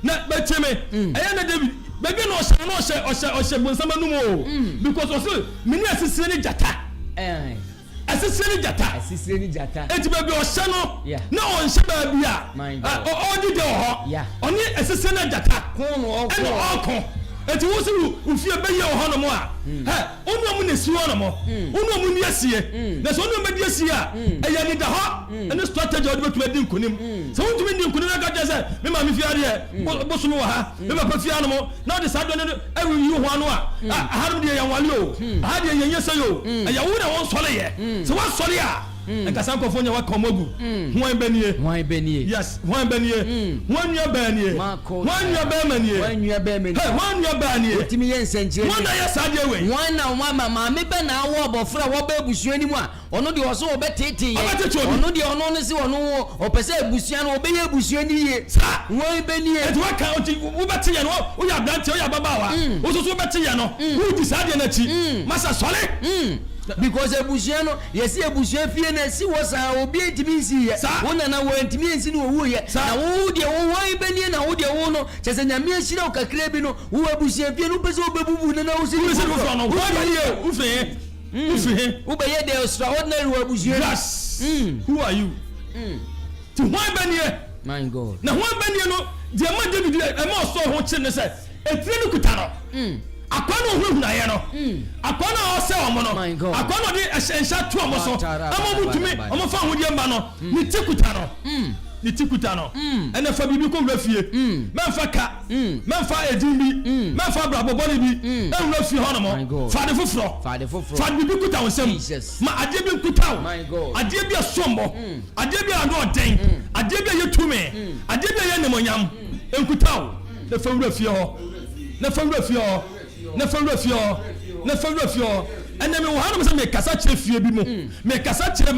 S4: na beteme eya na David baby no ose bonsama no mo because also mini asisire ni jata asisire ni jata eti baby ose no na on se baby a o di de ho oni asisire na jata eno okon eti wo se ufie beye ho no mo a onu mu nesi ho no mo onu mu ni asie na so onu medi asie a eya ni da ho ene strategy odi betu edi nkonim so wontu me ndi nkonim ka jese me ma me fiare boso mo ha me ma pa fia no mo na de sa do ne ewi yi ho ano a harum de yan wale o ha de yan yesa yo eya wo na won sole ye so won sole a nkasa nkofo nya wa komogu hwan benie yes hwan benie hwan nua banie hwan nua banie
S1: otimi ye nsenjire
S4: hwan na ye sade we
S1: hwan na ma me be na wo obofra wo ba ebusuani mu a ono de oso obetete ye ono de ono no si ono opese ebusua no obeye ebusuani ye hwan benie
S4: et wa ka wo bete ye no wo ya brante wo ya babawa wo so bete ye no wo di sade na chi masa sole
S1: because ebusuan no yesi ebusuan fie na si wo sa obi entimi nsi ye wona na wo entimi nsi no wo ye na wo de wo benie na wo de wo no chese nyame ahira o kakra bi no wo ebusuan fie no pese obebubu na wo si
S4: no wo benie ufe
S1: wo be ye de extraordinary wo ebusuan
S4: yes who are you to why benie
S1: my God
S4: na why benie no de ma David e ma so ho chi ne se etire no kuta no akwana ohun na ye no akwana o se omo no akwana de ehensha to omo so amo mutumi omo fa hodie mba no ni tikuta no ene fa bibi ko wrafie memfa ka memfa edimbi memfa brabobone bi en wrafie hono mo fa de foforo fa bibi kuta wonsem ma ade bi kuta wo ade bi asombo ade bi ado oden ade bi yetumi ade bi ye nemonyam enkuta wo de fa wrafie ho na fa wrafie ene me wo hanu se me kasa kire fie bi mu me kasa kire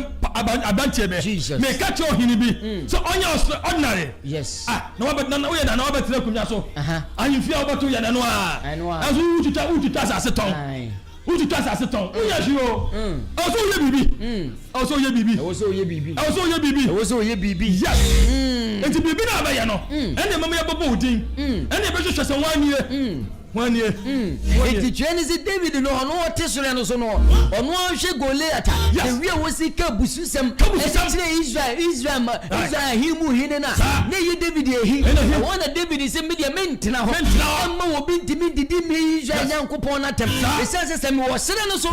S4: abantie be me ka kire ohini bi so onya ordinary
S1: yes
S4: na wa na wo ye na wa betre kumya so ayin fie obato ye na no a azu ututa asase ton wo ya jiro oso ye bibi yes enti bibi na ba ye no ene mama ye bobo odin ene be hwehwe se wanye
S1: enti twene se David no ono otesore no so no ono hwe Goliath e wie wo sika bususem Israel himu hine na ne ye David ehi wona David se media mentina ho amma wo bintimi didi me Israel yankopon na tem esense se me wo sere no so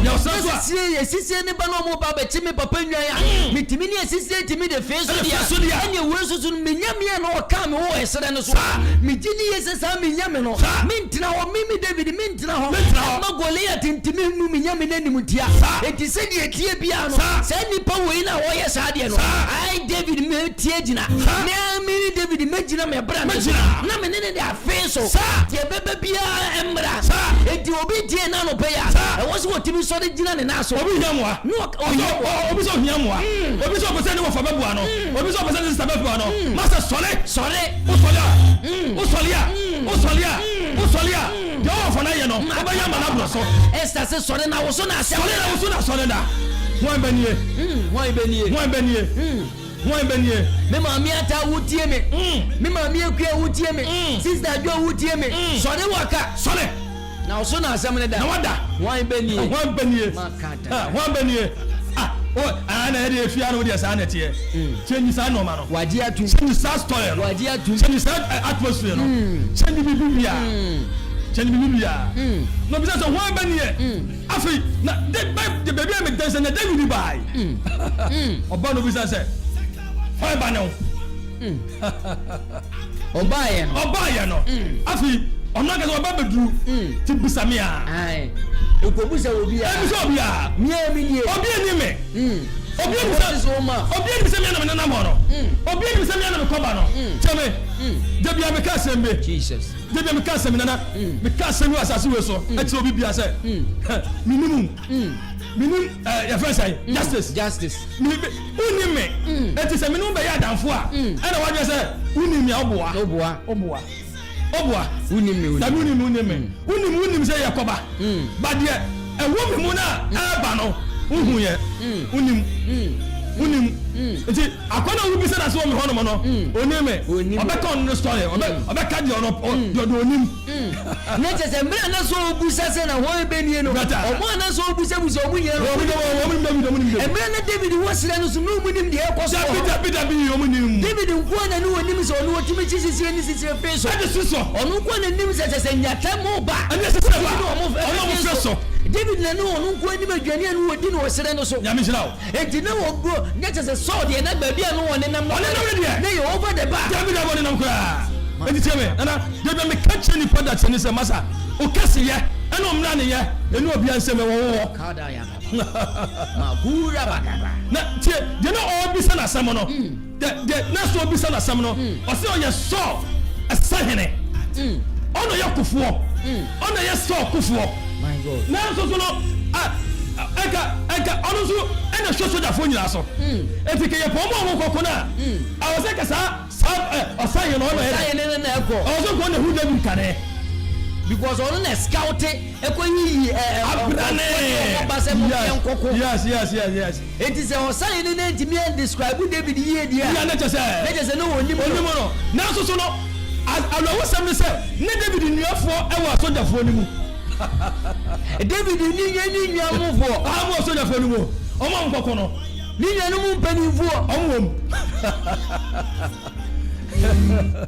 S1: sisi ne ba no mo ba be chimi papa nwan ya mitimi ne sisi timi de face dia anye wo so so menyame no ka me wo sere no so me gini ye se sa menyame no mentina mimi David mintina ho ma Goliath ntimi nu minyame nanim tia enti se die tie bia no se nipa wei na wo ye sa de no ai David me tie gina na mimi David me gina me bra na me ne de afeso tie bebe bia embra enti obi tie na no pe ya e wo so otimi so de gina ne na so
S4: obi hiamwa
S1: no
S4: obi so hiamwa obi so pese ne wo fa bebua no obi so pese ne sta bebua no master sole o solia de o fa na ye no oba yamba na bro so
S1: Esther se sole na wo so na ase
S4: sole da won benie
S1: me mami ata wutie me me mami akua wutie me sister jo wutie me sole waka
S4: sole
S1: na wo so na asem ne da
S4: na wada
S1: won benie
S4: makata won benie ana ede fia no de sa na tie change sa no ma no
S1: wadi atu
S4: change sa story no
S1: wadi atu
S4: change sa atmosphere no change bibia no bisa so won benie afi na de baby am dance na David bai oba no bisa se why ba no
S1: oba ye no
S4: afi ono ga so oba bedru ti bisa me a
S1: ai ekobusa obi a mi
S4: obi ni me obi ni se me na na mo no obi ni se me na me koba no cheme de bia me ka sembe
S1: Jesus
S4: de bia me ka sembe na me ka sembe asase we so ati obi bia se minimum ya friend say
S1: justice
S4: uni me ati se minimum be ya danfo a na wa se uni me oboa unim say yakoba but ye e wo me mu na aba no uhu ye unim unim nti akwana wo bi se na so me hono no onime obeka on the story obeka di ono do onim
S1: na chese mra na so obusa se na ho ebenie no omo na so obusa busa omu ye mra na David wo sire no so no munim de ekoso David nko na no onim so no otimi chisisi ni sisi fe so ono nko na nim se chese nyata mo ba ono mo fe so David na no ono nko anim adwane anu odi no sire no so
S4: nyame hira o
S1: enti na wo go nya chese so de na ba bia no wone nam na ye over the bar
S4: David abone nam kra enti teme ana David me catch ni product ni se masa o kase ye eno mra ne ye enu obi anseme wo
S1: kada ya magura bagaba
S4: na tie de na obi sa na sam no de na so obi sa na sam no o se o ye so asahene ono ye kufuo ono ye so kufuo
S1: my god
S4: na so no eka ono so ena so da fo nyina so enti ke ye pomo kokko na a o se ka sa osaye no ono ye
S1: osaye na eko
S4: o so ko ne hu David kane
S1: because on na scout ekwenyi
S4: abrane yes
S1: it is a sign in the me describe David here dia
S4: ya na chese
S1: no onimo
S4: no na so no alo wasam ne se ne David nuafo e wa sojafo ni mu
S1: David ni nuamufo
S4: mo sojafo ni mu o ma nkoko no
S1: ni nuanu mu mpanimfo
S4: omwom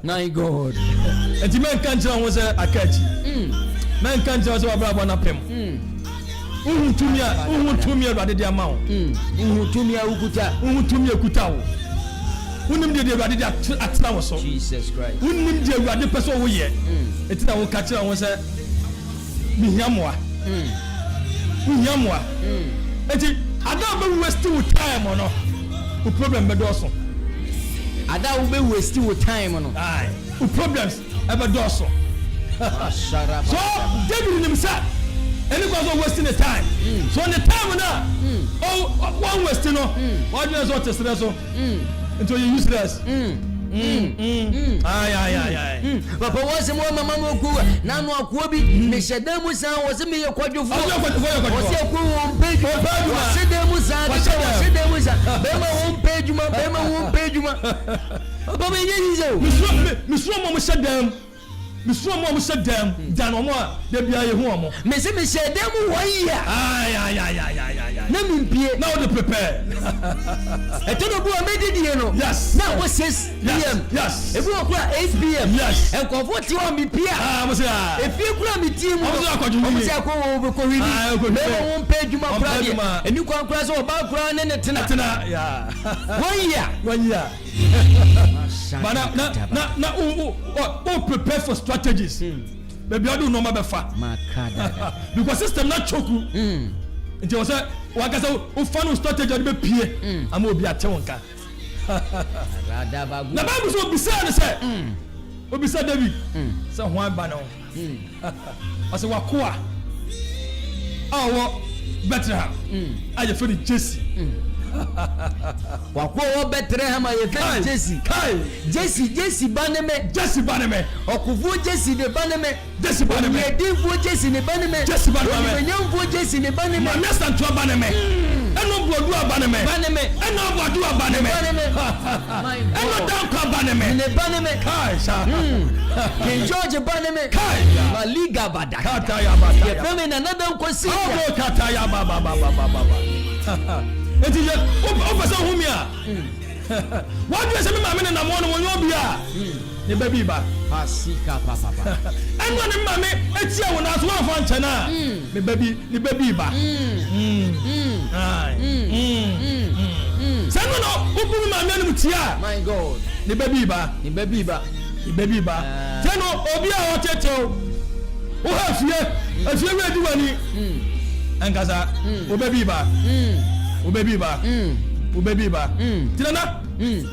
S1: my god
S4: enti men kan jira won se akachi men kan jira se wa bra bona pem uhuntumia Awurade de ama wo
S1: uhuntumia ukuta
S4: uhuntumia kuta wo unim de Awurade de atena wo so
S1: Jesus Christ
S4: unim de Awurade pese wo ye enti na wo ka jira won se mihiamoa enti ada be waste wo time no o problem be do so
S1: ada wo be waste wo time no
S4: ai o problems ever do so so David himself any cause of wasting the time so on the time na one waste no what you so test so until you useless ai
S1: papa wose mo mama mo ku na no akwo bi me hyeda mu san wose me ye kwadwofo wose ku won page wose de mu san be ma won page ma papa me yin zo
S4: misro mo hyedam misro mo hyedam dan omo a de bia ye hu omo
S1: me se me hyedam wo yi
S4: ai
S1: na me mpie
S4: now they prepare
S1: etono bu o medidie no
S4: yes
S1: na wo 6 pm
S4: yes
S1: ebu okura 8 pm
S4: yes
S1: enkofo ti o mi pia
S4: mo se
S1: efie kura mi ti mu
S4: mo se
S1: ko wini me won page ma kura de eni kwa kura so ba kura ne tena
S4: ya
S1: 1 year
S4: but na o prepare for strategies baby adu no ma be fa
S1: makada
S4: because system na choku nti o se wa ka se o fa no strategy adu be pie ama obi ate wonka na ba bu so bisa ne se obisa David se ho aba no o se wakoa awo Bethlehem aye fe Jesse
S1: wakoa Bethlehem aye fe Jesse baneme okufu Jesse de baneme yedinfu Jesse ne baneme nyamfu Jesse ne baneme
S4: manasa ntwa baneme eno bodu abaneme eno bodu abaneme eno Danquah baneme
S1: ne baneme
S4: kai sa
S1: King George baneme
S4: kai
S1: la liga bada
S4: kata ya bata
S1: ye feme na nada nkosi
S4: kata ya baba enti je o pese humia what do you say me mama na mo no wonyo bia ne baby ba
S1: pasika papa
S4: eno ne mama eti e wona so won fa na me baby ba sanu no obu mama no mutia
S1: my god
S4: ne baby ba teno obi a o tetew o ha afie we di wani angaza o baby ba tinana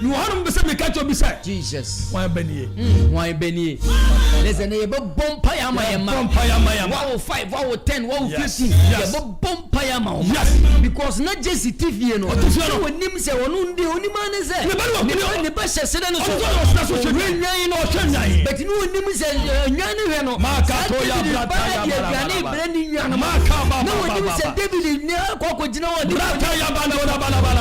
S4: you want to be catch up beside
S1: Jesus
S4: why benie
S1: listen ye bompa ya ma wow 5 wow 10 wow 15 ye bompa empire ma.
S4: Yes.
S1: Because not just TV no. When nim say onu ndi oni man say. Ne ba shese no so. But no nim say nwan hwe no.
S4: Makato ya brata ya
S1: bala. No nim say David ni akoko gina wo.
S4: Brata ya bala.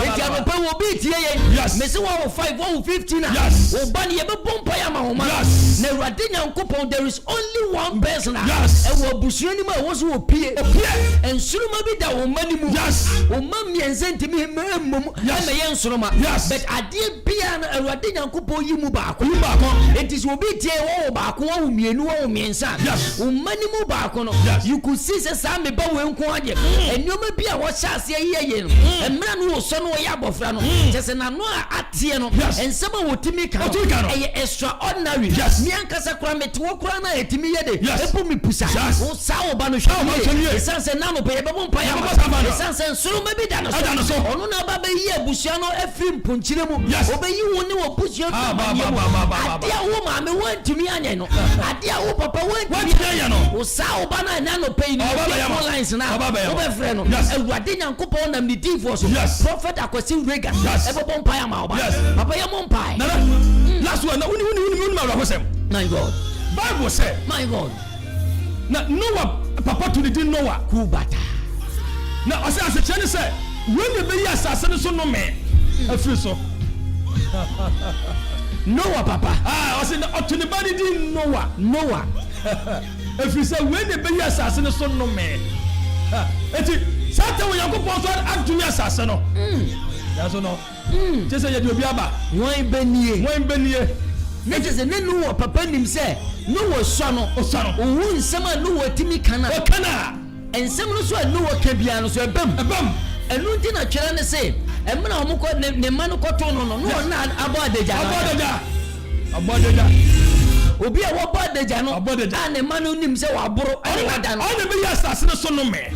S1: Eti amopa wo bi tie ye.
S4: Yes.
S1: Me say 105 115 na.
S4: Yes.
S1: Wo ba ni ye be bompa ya ma ho ma.
S4: Yes.
S1: Na Awurade Nyankopon there is only one person.
S4: Yes.
S1: E wo busu ni ma wo so opie. Ensuruma bi da wo mani mu.
S4: Yes.
S1: Wo ma miense ntimi hemem.
S4: Yes.
S1: Na ye ensuruma.
S4: Yes.
S1: But ade bia na Awurade Nyankopon yi mu baako. Enti so obi tie wo baako wo mienu wo miensa.
S4: Yes.
S1: Wo mani mu baako no. You could see say sa me ba we nko ade. Enoma bia wo hya ase ye no. Emra no wo so no ya abofra no. Jese na no atie no. Ensema wo timi ka. Eye extraordinary. Mi ankasa kura mete wo kura na etimi ye de. Ebu mi pusa. Wo sa wo ba no hwa. Esanse na no pe bebo mpa ya. Esanse nsuru mebi da no so. Ono na ba be yi abusua no afiri mponchire mu. Obeyi wo ne wo busua to ba ye mu. Ade a wo ma me wantumi anye no. Ade a wo papa wantumi anye no. Wo sa wo ba na no pe ni. Wo lines na. Wo be frɛ no. Awurade Nyankopɔn nam ni tifo so. Prophet Akwasi Reagan. Ebo mpa ya ma wo ba. Papa ya mo mpa.
S4: Last one. Na uni ma rahosem.
S1: My God.
S4: Bible say.
S1: My God.
S4: Na Noah papa to the din Noah
S1: Kubata.
S4: Na ose asechane say when the be asase no so no me afiri so.
S1: Noah papa.
S4: Ose na to the body din Noah.
S1: Afiri
S4: say when the be asase no so no me. Eti Satan we Yakobon so atumi asase no. Ya so no. Just say ye obi aba.
S1: Wan benie. Ne just ne no papa nim say no was son o won nsema no watimi kana.
S4: O kana.
S1: Ensem no so no wa ka bia no so ebam. Enu nti na twere ne say emna omukọ ne ma no kọto no na abodeja. Obi a wo bodeja no. A ne ma no nim say wa boro ani wada no.
S4: Oni be yasase no so no me.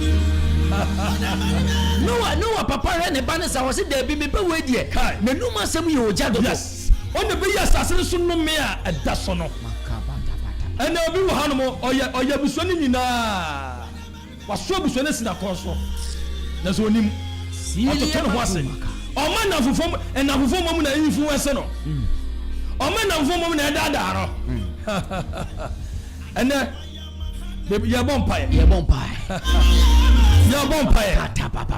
S1: No papa re ne ba ne sa wo se da bi me pe we die. Me num asem ye oja do.
S4: Yes. Oni be yasase no so no me a eda so no. And there will be one more or ya busoni na was so busoni sina conso. That's what him. What to tell was it? Oh man, now for and now for moment influence no. Oh man, now for moment dada. And then your bumpire.
S1: Papa,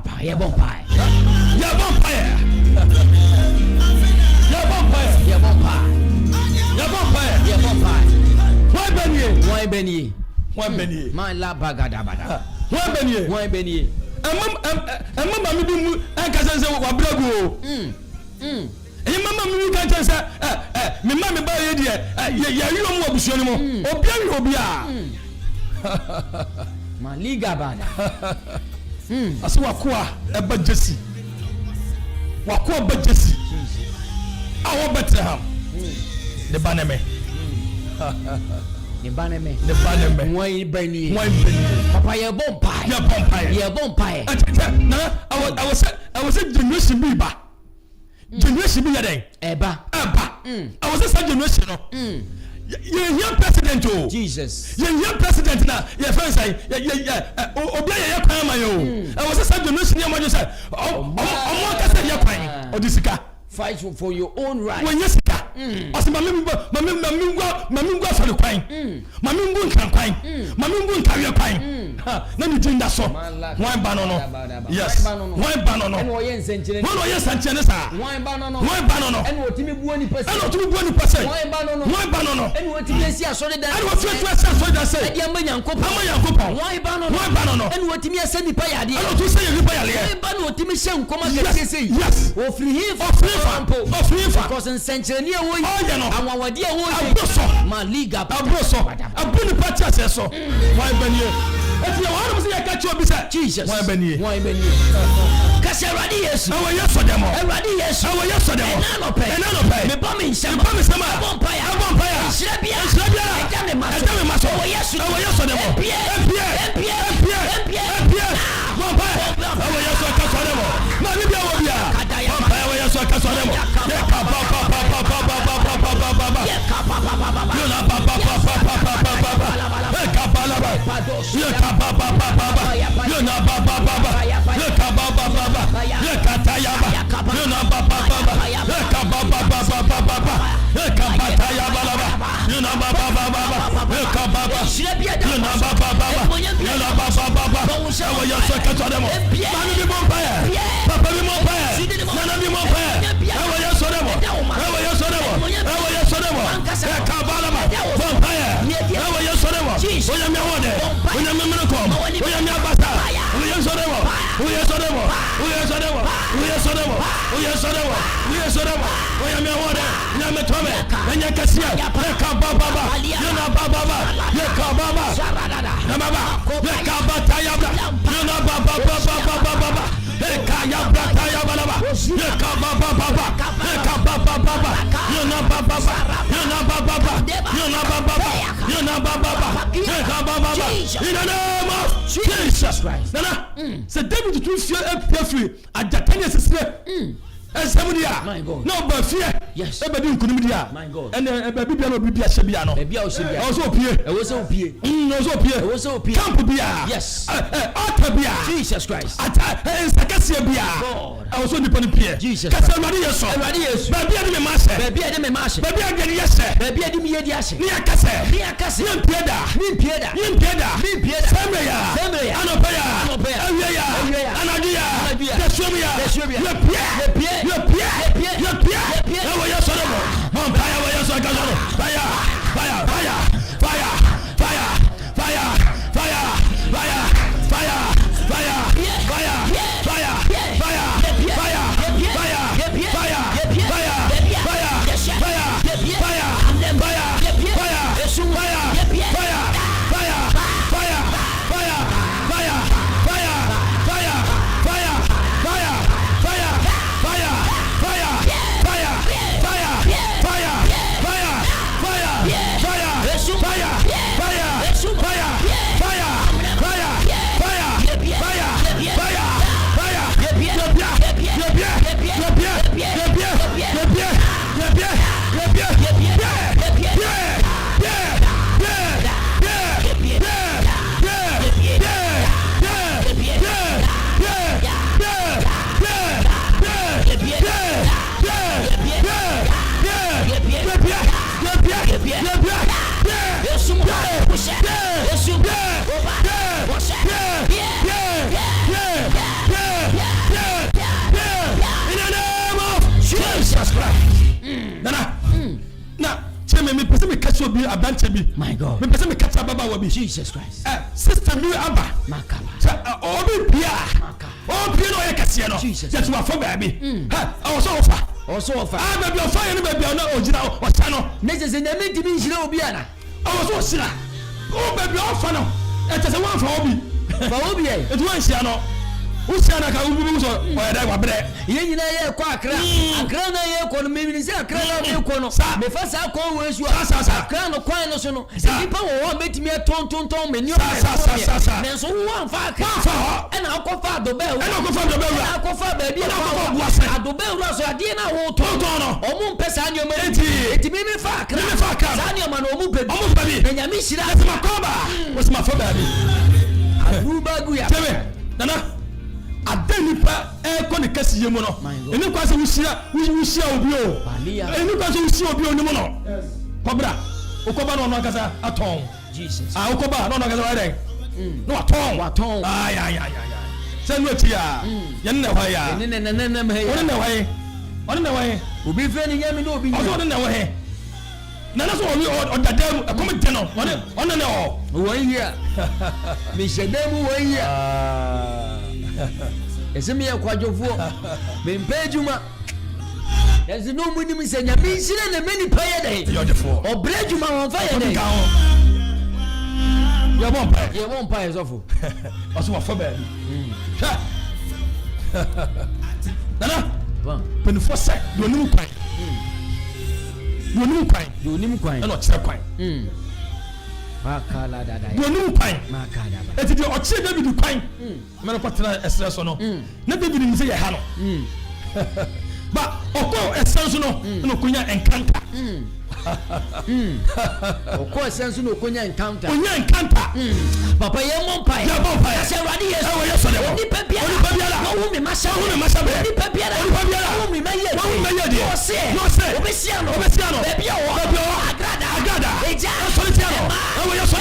S1: Why Benny? My la bagada bada. Why Benny?
S4: Mama mi bi mu anka se wa brago. Mama mi kan say me ma me ba ye de ya yi mu abusuo ni mo. Obi a.
S1: Ma liga bada.
S4: Aso wakoa e ba Jesse. Wakoa ba Jesse. Awo Bethlehem. De baneme.
S1: The baneme.
S4: Why Benny?
S1: Papa, you're bumpire.
S4: Na, I was a generation biba. Generation be day.
S1: Eba.
S4: I was a generation. You're young president, oh
S1: Jesus.
S4: You're young president now. Your friends say, obey your crime. I was a generation. You say, oh, oh, oh,
S1: fight for your own right.
S4: When you say, as mammy for the crime, mammy won't carry a crime. Let me drink that song. Wine banana. Yes, wine banana.
S1: And yes, and
S4: Chenesa.
S1: Wine banana.
S4: And
S1: what Timmy Buoni person.
S4: And what you want to person.
S1: Wine
S4: banana.
S1: And what you see, I saw that.
S4: And what you say.
S1: Wine
S4: banana.
S1: And what Timmy send the payadi.
S4: And what you say, you pay
S1: a ban. Timmy Shem come and say,
S4: yes.
S1: Oh, free here for because in Century, I want dear my league up.
S4: I'm going to purchase so. Why Benny? If you want to see a catch up,
S1: Jesus.
S4: Why Benny?
S1: Cassaradi, yes.
S4: Oh, yes, for them.
S1: Yes.
S4: Oh, yes, for them.
S1: And I pay. The bombing some vampire.
S4: In the name of Jesus Christ. So David to fear a free at the Katakyie. And somebody, no, but fear. Yes, everybody couldn't be there. My God. And a baby will be a Shabiano. Also appear. It was so appear. Also appear. It was so appear. Camp Bia. Yes. Otabia. Jesus Christ. At Katakyie Bia. I was on the Panipia. Jesus. Casamaria. Baby, I didn't master. Baby, I didn't master. Baby, I didn't yes. Baby, I didn't yes. Nia Cassa. Nia Cassa. Nimpieda. Semia. Anopaya. Anadia. Your Pierre. Now we are so on fire. We are so my God. Me catch Baba will be Jesus Christ. Sister me Abba. Makaba. Obi Pia. Oh, Pia no Yakasiano. Jesus. That's what for baby. Also offer. I baby offer any baby no original or channel. Next in the meeting is no Biana. I was also oh baby offer no. It is a one for Obi. For Obi. It was Siano. Usiana ka ubu so o da gwabre ye nyina ye kwa akra na ye ko no me se akra na me ko no me fa sa ko we su akra no kwan no so no nipa wo metimi tontonton me ni o me so wo anfa akra e na akofa adobe wo na akofa ba bi na adobe wo so ade na wo tonton no o mu mpesa anyo ma eti me fa akra sa anyo ma no o mu bebi me nyame shira asema koba wo sema fa ba bi aruba gu ya nana adenipa ko ne kasiye mu no eni kwa se wusia obi o eni kwa se wusia obi o ni mu no kobra okoba no akasa aton Jesus okoba no akasa wa den no aton ay se no tia ye ne hwa ya ne me he oni ne hwa obi fre ni yemi no obi o ne hwa he na so obi odadam akomi de no oni ne o won here me shedemu won here esemi ya kwajofuo me mpejuma ezi no mu ni mi senya mi nsire na meni paye de yodefo obrejuma won fa ye de ye bon paye zofo aso wa fa ba bi nana penfo sai do nim kwan e no kire kwan makala dada do nim kwan makala ba eti de o kire David kwan me no kwatena esre so no na David ni se ye ha no ba oko esenso no kunya encounter oko esenso no kunya encounter papa ye monpai se radi yeso ni pebia no wu me masha ni pebia no wu me maye no se obesiano pebia wo agrada dada. Solitiano. Oh, yes,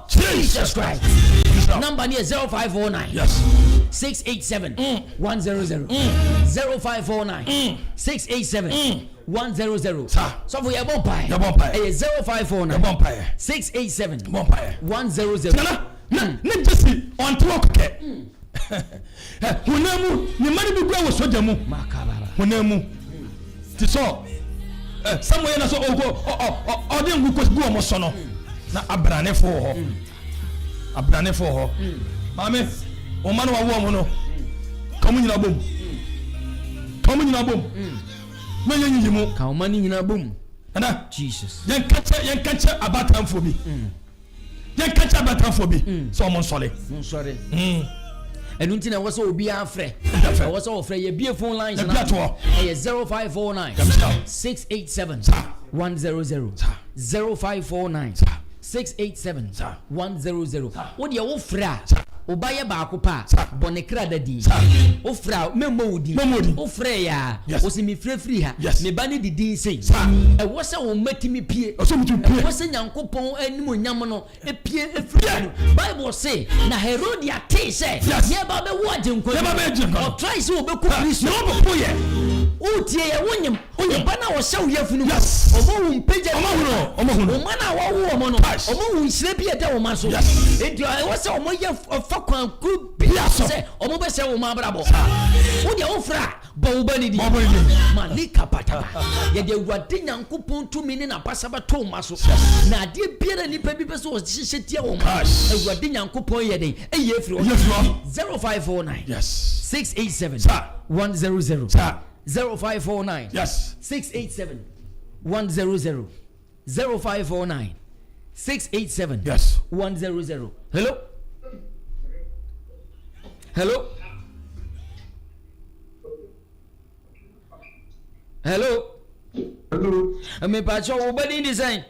S1: Jesus Christ. Number near 0549.
S4: Yes.
S1: 687 100. 0549 687 100. So for your bumpire. 0549 687 100.
S4: Na Jesse on Twoke. Hunamu, ni mani bi gwa wo soja mu. Hunamu. Ti so somewhere na so ogo ode ngu ko gu omo so no. Na abrane fo ho. Abrane fo ho. Mame, o man wa wo mo no. Kamu nyina bom. Kamu nyina bom. Me yenyi mu.
S1: Ka o man nyina bom.
S4: Ana
S1: Jesus.
S4: Yen kache abatamfo bi. Yen kache abatamfo bi. So mo nsole.
S1: Mo nsore. And until I was so be afraid. I was all afraid. Your phone lines now. 0549 687 100. 0549 687 100. What you offer? Obaya bakupa. Bonekra dadi. Ofra memodi. Ofra ya. Osimi free ha. Me bani di din say. E wose o matimi pie. E wose nyankopon animu nyam no e pie e free. Bible say na Herodia te say. Ye ba be wo agenko. Ye ba be agenko. O try say obeku Kristo. No bo poye. Utie ye wonyem. Onye bana wo hye wo yafunu. Omo hu mpeja. Omo hu. O mana wo wo omo no. Omo hu nsire bia da wo maso. Enti e wose omo ye kwan ku bia se omo be se wo ma brabo wo de wo fra bo wo bani di malika pata ye de wade nyankopon tumi ne na pasa ba to maso na de biara nipa bi be so hye tia wo ma wade nyankopon ye den e ye fri 0549
S4: yes
S1: 687 100 0549
S4: yes
S1: 687 100 0549 687
S4: yes
S1: 100. Hello. Hello. Hello. Me pacho wo bani design.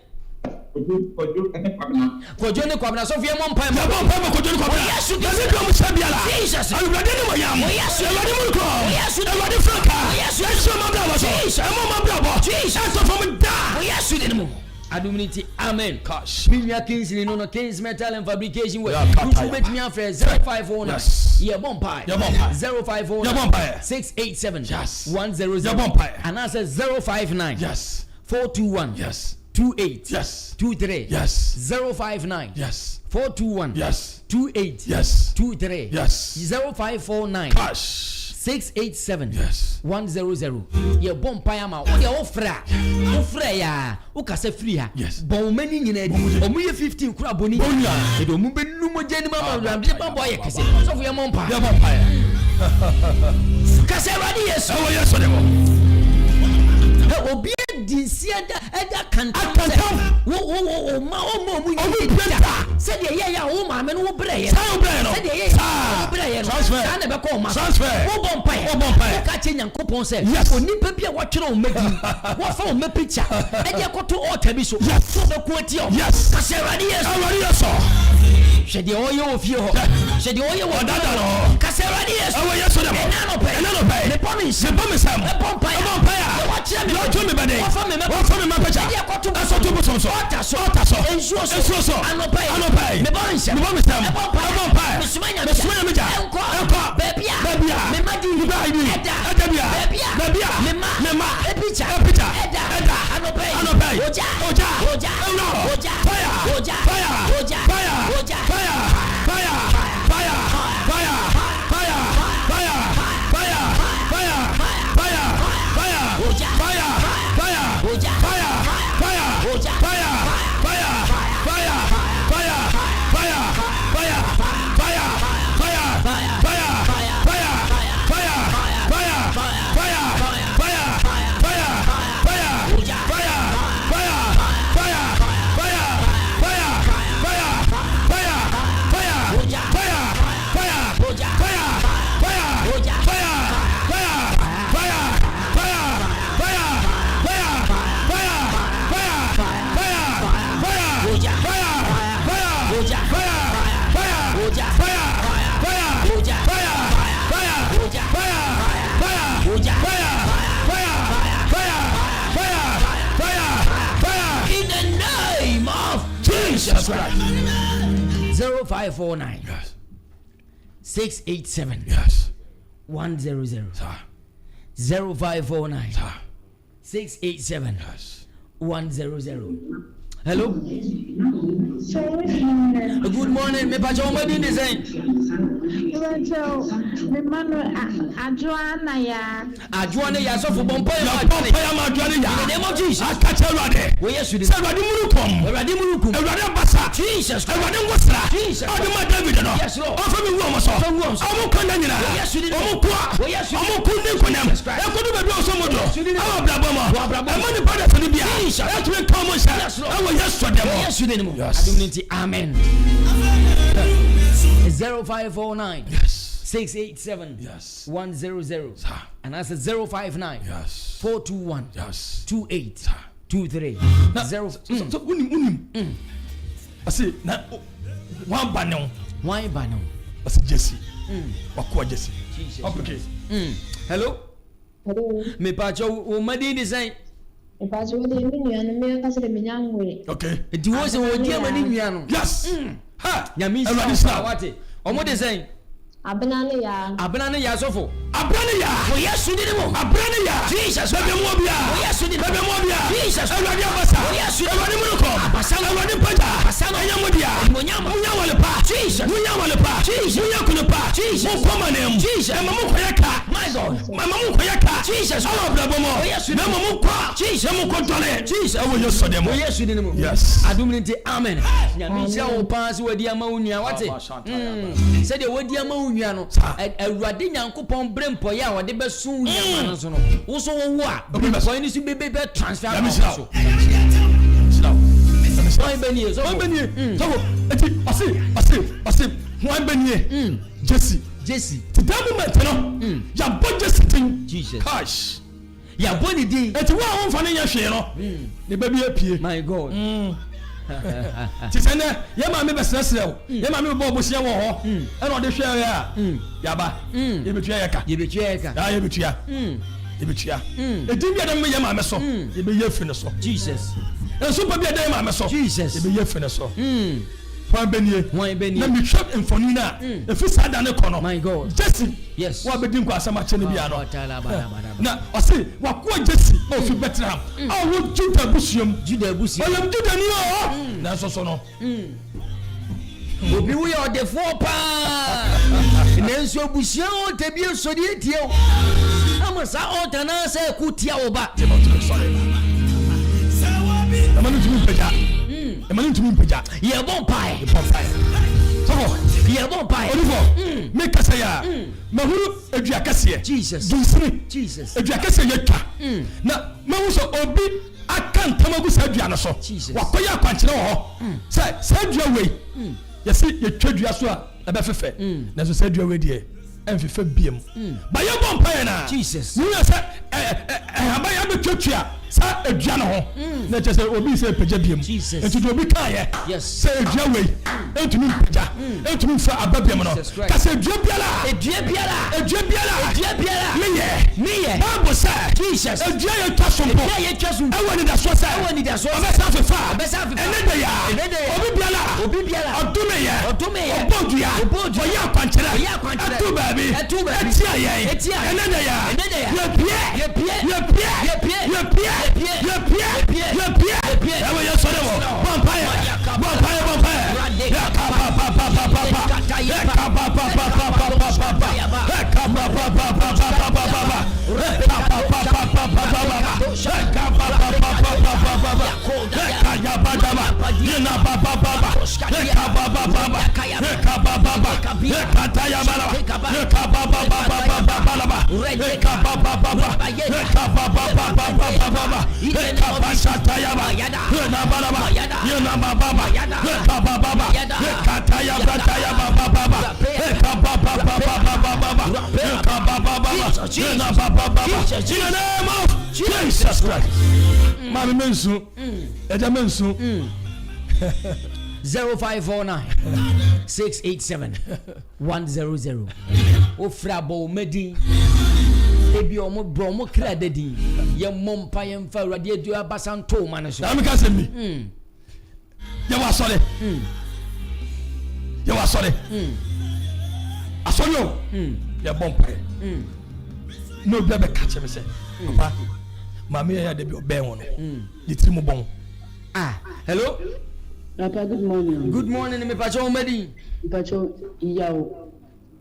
S1: Kojo ne kwabna so fie mo mpa mo.
S4: Kojo ne kwabna. Yesu de mo sabiala. Jesus. Alubade ne moyam. Yesu alubade mo ko. Yesu alubade franka. Yesu mo bra bo. Jesus. Mo mo bra bo. Jesus so from da.
S1: Yesu de mo. Aduminity, amen.
S4: Cash.
S1: Premier Kings in no Kings Metal and Fabrication work. You bet me after 0549.
S4: Yes.
S1: Yeah, bumpire.
S4: 0549
S1: 687
S4: yes
S1: 100.
S4: Yeah, bumpire.
S1: And I said 059
S4: yes
S1: 421
S4: yes
S1: 28
S4: yes
S1: 23
S4: yes
S1: 059
S4: yes
S1: 421
S4: yes
S1: 28
S4: yes
S1: 23
S4: yes
S1: 0549
S4: cash
S1: 687
S4: yes
S1: 100. Ye bumpire ma. What you offer? Offer ya. Ukase free ha.
S4: Yes.
S1: Bon many nyina di. Omu ye 15 kura boni. E do mu benu mo jeni mama ramde ba boy kase. So for your bumpire.
S4: Your bumpire.
S1: Kase radi yes.
S4: Oh yes so dem.
S1: Obi dinsia da kan wo ma mu said ye ya wo ma me no wo breye said ye wo breye no sa na be ko ma
S4: transfer
S1: wo bompa ka che nyankopon se onipa bia wo twere o magi wo fa o me picture e de koto altar bi so so be ko ti o ka se radi yes she de oye wo fie ho she de oye wo dada no ka se radi yes
S4: oh yes so dem
S1: enano pe me promise me bompa ya wo kire me
S4: Lord, me bade.
S1: What for me
S4: pecha. Aso to bosom so. Ota so. Ensuo so. Anopai. Me bon sha. Me bon sha. Me bon pa. Me sumanya meja. Enko. Bebia. Me madi. Eda bia. Me ma. Epicha. Eda. Anopai. Oja.
S1: 0549
S4: Yes.
S1: 687
S4: Yes.
S1: 100.
S4: Sir.
S1: 0549
S4: Sir.
S1: 687
S4: Yes.
S1: 100. Hello.
S5: Good
S1: Good morning. Me pacho mo din design. Adwane ya so for bompo ya
S4: ma adwane ya.
S1: In the name of Jesus.
S4: Akacha Awurade.
S1: We yes you.
S4: Say Awurade murukom. Awurade basa.
S1: Jesus.
S4: Awurade ngosra.
S1: Jesus.
S4: Ade ma David no.
S1: Yes Lord.
S4: Ofa mi wo mo so. Omo ko na nyina.
S1: Yes you.
S4: Omo ko. Omo ko ni konam. E ko do be do so mo do. Awa brabo mo. E mo ni bada so ni bia. E tumi ka mo sha. Awa yes so dem.
S1: Yes you didn't.
S4: Yes.
S1: Amen. 0549
S4: Yes.
S1: 687
S4: Yes.
S1: 100.
S4: Sir.
S1: And that's 059
S4: Yes.
S1: 421
S4: Yes.
S1: 2823.
S4: Na
S1: Zero.
S4: so unim. Ase na wan ba ne.
S1: Why by now?
S4: Ase Jesse. Wako Jesse.
S1: Jesus.
S4: Okay.
S1: Hello.
S5: Hello.
S1: Me pacho o madi design.
S5: Because we didn't mean you and me, I said,
S4: Okay.
S1: It was a dear mani miano.
S4: Yes. Ha.
S1: Yami
S4: Awurade
S1: sa
S4: sa.
S1: wate. Omo design.
S5: Abanani ya.
S1: Abana ya sofo.
S4: Abrane ya.
S1: Oh yes you did mo.
S4: Abrane ya.
S1: Jesus.
S4: Bebe mo bia.
S1: Oh yes you did.
S4: Bebe mo bia.
S1: Jesus.
S4: Awurade abasa.
S1: Oh yes you did.
S4: Awurade muruko.
S1: Abasana.
S4: Awurade paja.
S1: Abasana.
S4: Anya mo dia.
S1: Monyama.
S4: Munya wale pa.
S1: Jesus.
S4: Munya wale pa.
S1: Jesus.
S4: Munya kuno pa.
S1: Jesus.
S4: Mo koma nem.
S1: Jesus.
S4: E mamu koyaka.
S1: My God.
S4: Mama mu koyaka.
S1: Jesus.
S4: Awa brabo mo.
S1: Oh yes you did.
S4: Na mamu kwa.
S1: Jesus.
S4: Mu ko dole.
S1: Jesus.
S4: Awo yeso dem.
S1: Oh yes you did mo.
S4: Yes.
S1: Adumnti amen. Nyame sia wo pass wadi ama unua wate. Said the wadi ama unua no. Awurade Nyankopɔn brempo ya wode besu unua no so no. Wo so wo a. Brempo ni so bebe transfer. So. Wọ́n bẹ ní yẹ.
S4: Wọ́n bẹ ní yẹ. Sọ́wọ́ eti ọ̀sẹ̀ wọ́n bẹ ní yẹ. Jesse. Ti that moment no. Ya bọ Jesse tin.
S1: Jesus.
S4: Cash.
S1: Ya bọ ni din.
S4: Eti wọ́n àwọn nfa ne yẹ hwee no. Ne bẹ bi apie.
S1: My God.
S4: Ti sẹ nẹ yẹ maa mi bẹ sẹrẹsẹrẹ o. Yẹ maa mi bọ ọbọsia wọ họ. Ẹna ọde hwẹ yẹ a. Yaba. Yẹ bẹ tuya yẹ ka.
S1: Yẹ bẹ tuya yẹ ka.
S4: Ya yẹ bẹ tuya. Yẹ bẹ tuya. Edi bi ẹdẹ mi yẹ maa mi sọ. Yẹ bẹ yẹ fi ne sọ.
S1: Jesus.
S4: Nso pa bi ẹdẹ yẹ maa mi sọ.
S1: Jesus.
S4: Yẹ bẹ yẹ fi ne sọ. Wọ́n bẹ ní yẹ.
S1: Wọ́n bẹ ní
S4: Na
S1: yẹ.
S4: mi twɛ mfoni na efi saa da ne kɔ no.
S1: My God.
S4: Jesse.
S1: Yes.
S4: Wa bɛ di nkɔ asɛm akyɛ ne bi ano.
S1: Ba.
S4: Na ɔse wakoa Jesse a ofi Bethlehem a ɔwɔ Juda busuam.
S1: Juda busi.
S4: Ɔyɛ Juda ni o. Na nso so no.
S1: Obi wo yɛ ɔdefo paa. Nanso abusua o tabi esori etie o. Ama sa ɔta na sɛ ku tia wo ba.
S4: Ɛmɛ ni tumi mpagya.
S1: Yɛ bɔ mpae.
S4: Sɔfɔ.
S1: Yɛ bɔ mpae.
S4: Olufɔ. Me kasa ya. Mahuru edua kɛseɛ.
S1: Jesus.
S4: Dunsini.
S1: Jesus.
S4: Edua kɛseɛ yɛ twa. Na mahu sɛ obi aka ntamagu saa dua no so.
S1: Jesus.
S4: Wakɔyɛ akwankyerɛ wɔ hɔ. Sɛ saa dua wei. Yɛsi yɛtwa dua so a ɛbɛfɛfɛ. Nanso saa dua wei deɛ ɛnfɛfɛ biem. Ba yɛ bɔ mpaeɛ na.
S1: Jesus.
S4: Wúyɛ sɛ ɛhaba yɛ abɛtwatwa saa edua no ho. Na kyerɛ sɛ obi sɛ pagya biem.
S1: Jesus.
S4: Nti deɛ obi kaa yɛ.
S1: Yes.
S4: Sɛ edua wei ɛntumi mpagya. Ɛntumi nfa aba biem no.
S1: Jesus Christ.
S4: Kasɛ edua biara.
S1: Edua biara.
S4: Edua biara.
S1: Edua biara.
S4: Meyɛ. Baabu sɛ.
S1: Jesus.
S4: Edua yɛ twa so mpo.
S1: Edua yɛ twa so.
S4: Ɛwɔ nidasoɔ sɛ.
S1: Ɛwɔ nidasoɔ sɛ.
S4: Ɔbɛsa afefa.
S1: Ɔbɛsa afefa.
S4: Ɛnɛ de ya.
S1: Ɛnɛ de ya.
S4: Obi biara. Ɔdome yɛ.
S1: Ɔbɔ dua.
S4: Ɔyɛ akwankyerɛ. Ɛtu baabi. Ɛtia yɛn. Ɛnɛ de ya. Yɛpie. Ɛwɔ yɛ sɔrɔ wɔ. Bɔmpaayɛ. Jesus Christ. Mami mensu. Eja mensu.
S1: 0549 687 100. Ofra bo medin. Ebi omo bro mo kra dadin. Ye mompa ye mfa awurade adu abasanto ma no so.
S4: Na me ka se mi. Ye wa sole. You are sorry. I saw you. You're bumpy. No, baby, catch him. Say, Papa, Mammy, I had the bear one. The Timobon.
S1: Hello.
S6: Papa, good morning.
S1: Good morning, me pacho Medi.
S6: Pacho, Yao,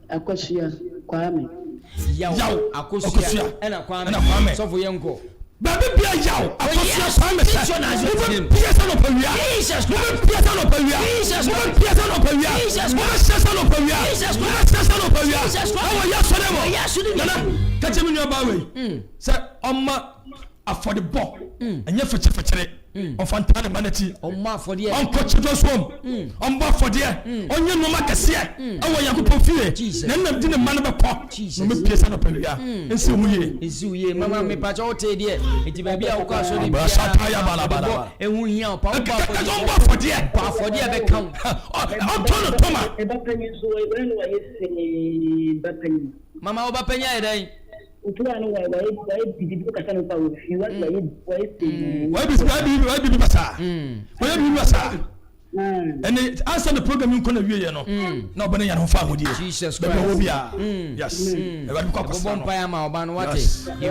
S6: Akosia, Kwame.
S1: Yao, Akosia, and a Kwame. So for Yanko.
S4: Baby, be a yow. I was just trying to say, Jesus, no Peria. Jesus, Piazza no Peria. Jesus, Piazza no Peria. Jesus, Piazza no Peria. Jesus, Piazza no Peria. Oh, yes, catch him in your bowie. Say, for the ball, and you're for it. On Fontana Manati, on Ma for the Uncle Children's home, on Buff for dear, on your Mama Cassia, oh, you could fear. Jesus, then I didn't man of a pop. Jesus, Piazza no Peria. And so we, Mamma, me pachote, dear. It may be our castle in Basataya Balabala, and we are for dear, for dear, they come. I'm told Thomas. Mamma Obapenya, eh?
S6: Why be
S4: and they answer the program you couldn't hear, no, nobody on fire with you. Jesus Christ. Yes. You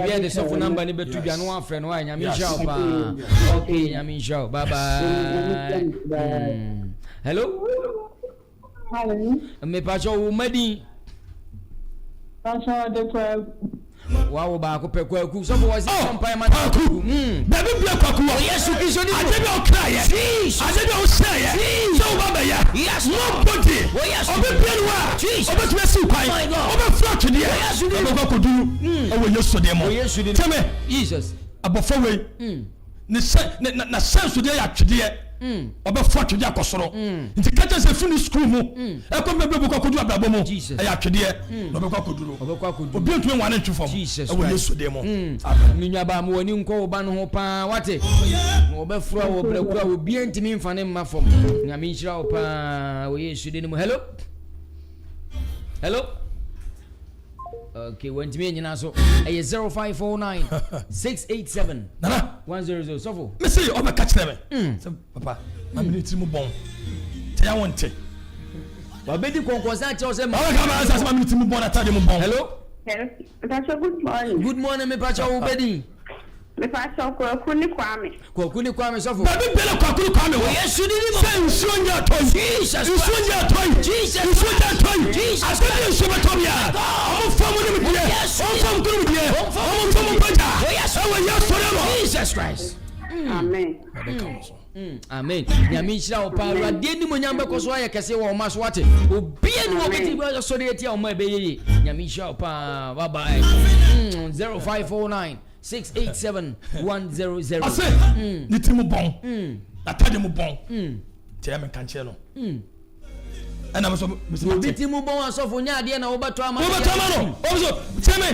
S4: hear the soft number, but to be one friend, why Yamisha? Okay, Yamisha. Bye bye. Hello?
S5: Hello.
S4: Me Pacho Medi. Wow, Baku Peku, some was umpire man. Baby Black, yes, you can I didn't cry. I didn't say, so Babaya, yes, nobody. Yes, over to Super, over flat to the yes, you could do over yesterday. Yes, you didn't tell me, Jesus, about 4 way. The sense today actually. Oba fought to Yakosoro. Into catches a finish school. I come back to do a babomo. Jesus, I actually no built me 1 and 2 for Jesus. I will use demo. Minabam when you call Banhopa, what it? Obefro will be intimate for him from Yamisha Opa. We should hello. Hello. Okay, when to me in Naso, a 0549 687 100. So for me say over catch them. Papa, I'm need to move on. Tell you one thing. But baby, conquest chose him. I'm need to move on. I tell you move on. Hello.
S5: Hello. Pacho, good morning.
S4: Good morning, me Pacho Obedi.
S5: Me Pacho Kwakuni Kwame.
S4: Kwakuni Kwame so for. Baby, Bella Kwakuni Kwame. Yes, you didn't say Sonia toy. Jesus, Sonia toy. Jesus, Sonia toy. Jesus, I said you should have told me. I'm from with you. Yes, I'm from good with you. I'm from Baja. Yes, I will yes forever. Jesus Christ.
S5: Amen.
S4: Amen. Yamisha Opa, Deni Munyamba Koswaya Kase or Maswati. Obian Wobiti Soliety on my baby. Yamisha Opa, bye bye. 0549 687 100. I say, Nitimu Bon. I tell you Bon. Tell me Cancelo. And I was Nitimu Bon and so for Nadia and Obatama. Also, tell me,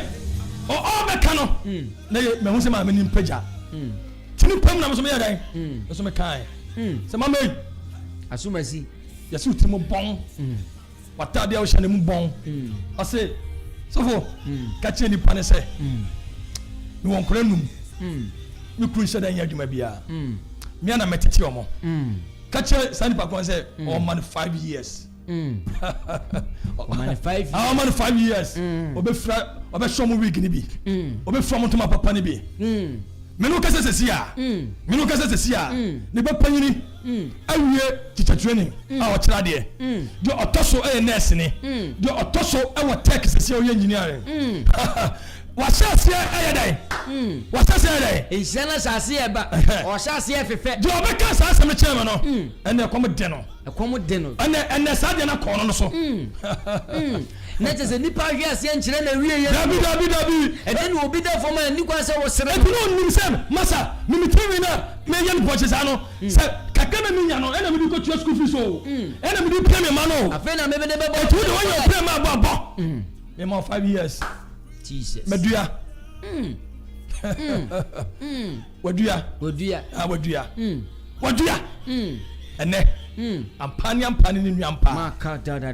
S4: or all the cano. Nay, Mahusama in Peja. Tinu Pam Namasumia, so kind. So, Mamma, as soon as he, yes, you Timu Bon. What are the ocean bon? I say, so for catch any panese. You won't claim them. You could say that you may be a Miana Metiomo. Catch a Sandy Papa say, oh, man, 5 years. Man, 5 years. How many 5 years? Obe show me week be. Obe from to my papa be. Menuka says here. Menuka says here. Niba panini. Awie teacher training. Our trade. Do otoso e nurse ni. Do otoso e wa tech say engineering. Washasi ayadai. Washasi ayadai. Ishana shasi eba. Washasi efefe. Do obeka sa asem chairman no. Ene komodeno. Komodeno. Ene sa de na kono no so. Na je se nipa hwe ase enchire na wie ye. Dabi. And then we be there for man ni kwa se wo sere. E no nim sem masa mimitiwi na me ye no poche sa no. Se kakana mi nya no ene mi ko tua school fees o. Ene mi di pay me ma no. Afa na me be de be bo. E tu de won your pay ma bo. Me more 5 years. Jesus. Medua. Wadua. Ah, wadua. Wadua. Ene ampani ni nyampa
S1: maka da
S4: do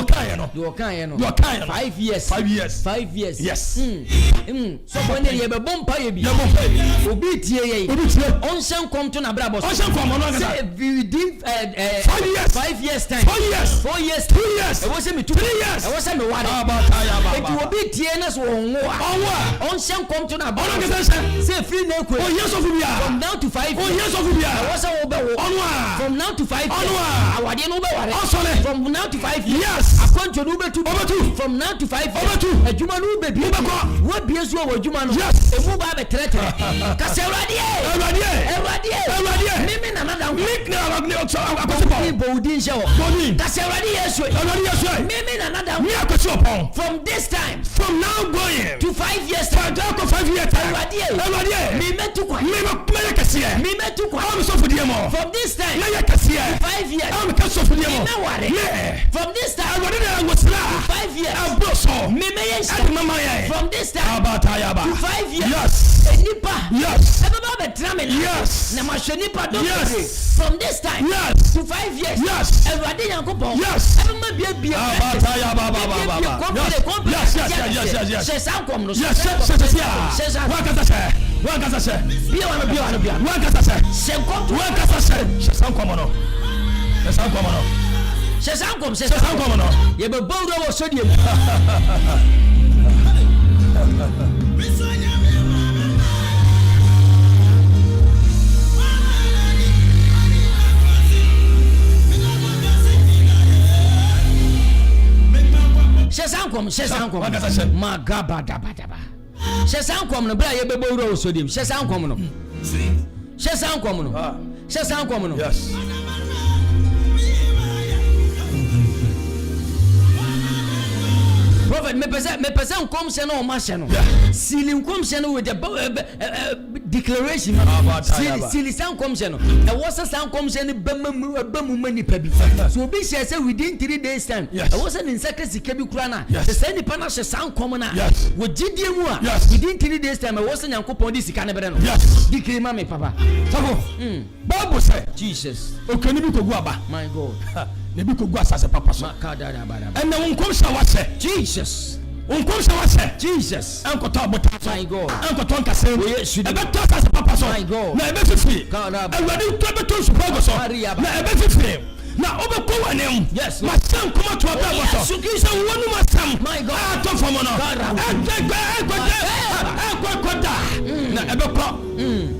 S4: kan no
S1: do kan no 5 years
S4: yes
S1: so when ye be bompa ye bi obi tie ye onsen kom to na brabo
S4: onsen kom no ngata
S1: say within 5 years time
S4: 4 years
S1: 4 years
S4: 2 years
S1: e was me
S4: 3 years
S1: e was me ware eti obi tie na so onwo onsen kom to na brabo say free na ekwe from now to 5 years e was wo be wo from now to 5 years awade no be ware from now to 5 years akonto no be 2 from now to 5 years adwuma no be bi wo bie so wo adwuma no emu ba be tretre ka se Erade mimi na nada
S4: link na agni ocho akosipo
S1: bodin she wo ka se Erade Yesu mimi na nada
S4: mi akosipo
S1: from this time
S4: from now going
S1: to 5 years time
S4: to 5 years
S1: Erade mi metu kwa
S4: mi kasiye
S1: mi metu kwa
S4: am so fudie mo
S1: from this time
S4: na ya kasiye
S1: 5 years
S4: am ka so fudie mo
S1: mi ware from this time
S4: Erade na ngosira
S1: 5 years
S4: abroso
S1: mi me yen from this time
S4: abata ya ba
S1: to 5 years
S4: yes
S1: enipa
S4: yes
S1: ebaba be trame
S4: yes
S1: na mahwenipa do
S4: yes
S1: from this time
S4: yes
S1: to 5 years
S4: yes
S1: Erade Yankopon
S4: yes
S1: ebama bia
S4: abata ya ba yes
S1: she sankom no
S4: yes wakata se
S1: bia
S4: wakata se
S1: senkom
S4: she sankom no
S1: she sankom
S4: no
S1: ye be bold wo so die Shesankom magabadabadaba Shesankom no bra ye bebo wuro osodim Shesankom no
S4: yes
S1: Prophet me pese nkom se no ma she no sili nkom se no with the declaration sili sankom se no e was sankom se no bamu mani pa bi so obi she say within 3 days time e was in secret ka bi kura na se say ni pa na she sankom na wo gidie mu a within 3 days time e was Yankopon di sika ne bere no declare ma me papa
S4: sabo Bible say
S1: Jesus
S4: okani bi kogu aba
S1: my God
S4: ne bi kogu asase papa so and na wonkom sha wase
S1: Jesus
S4: wonkom sha wase
S1: Jesus
S4: enkoto abota
S1: my God
S4: enkoto nkase ebe to asase papa so
S1: my God
S4: na ebe fifi awadi to be to supago so na ebe fifi na obeko wanem
S1: yes
S4: masam kuma to ababa so so wonu masam
S1: my God
S4: ato fomo no ekota na ebe ko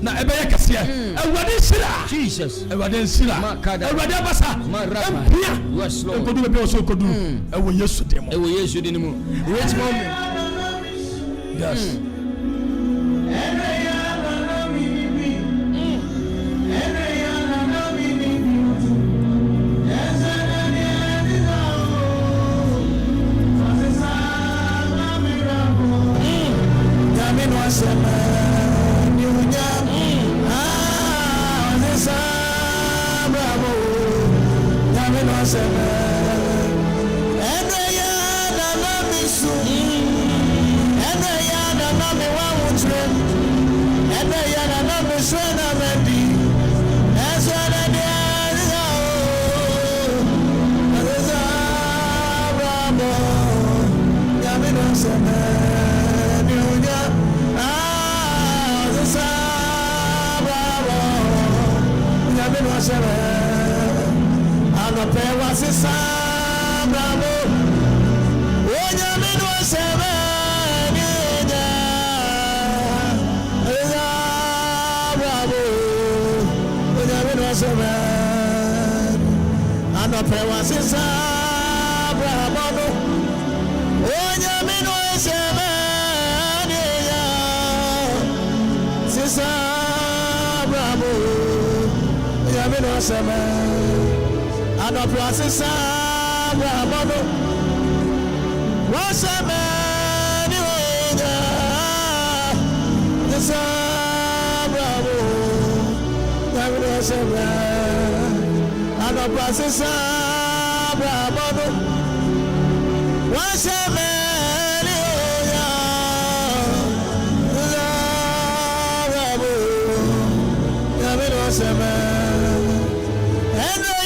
S4: na ebe yakase awadi sira
S1: Jesus
S4: awadi sira awadi abasa empia
S1: yes Lord
S4: kodu be so kodu ewo Yesu demo
S1: ewo Yesu demo wait moment
S4: yes
S7: And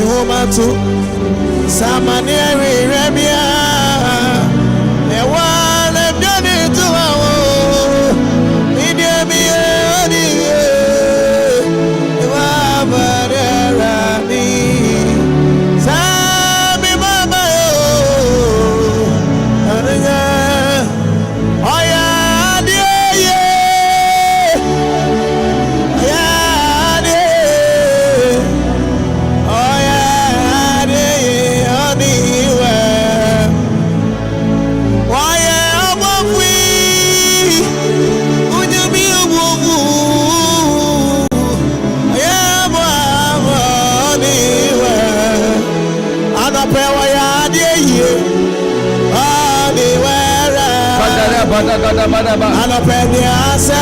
S7: homatu samanieri remia ewana mjani tuwawo idiemi odi wabarerani sami mama yo aranya oya adiye oya adiye oya adiye oniwe oya obofui unyumi obofu oya bobo oniwe anape oya adiye oniwe Anapeniasa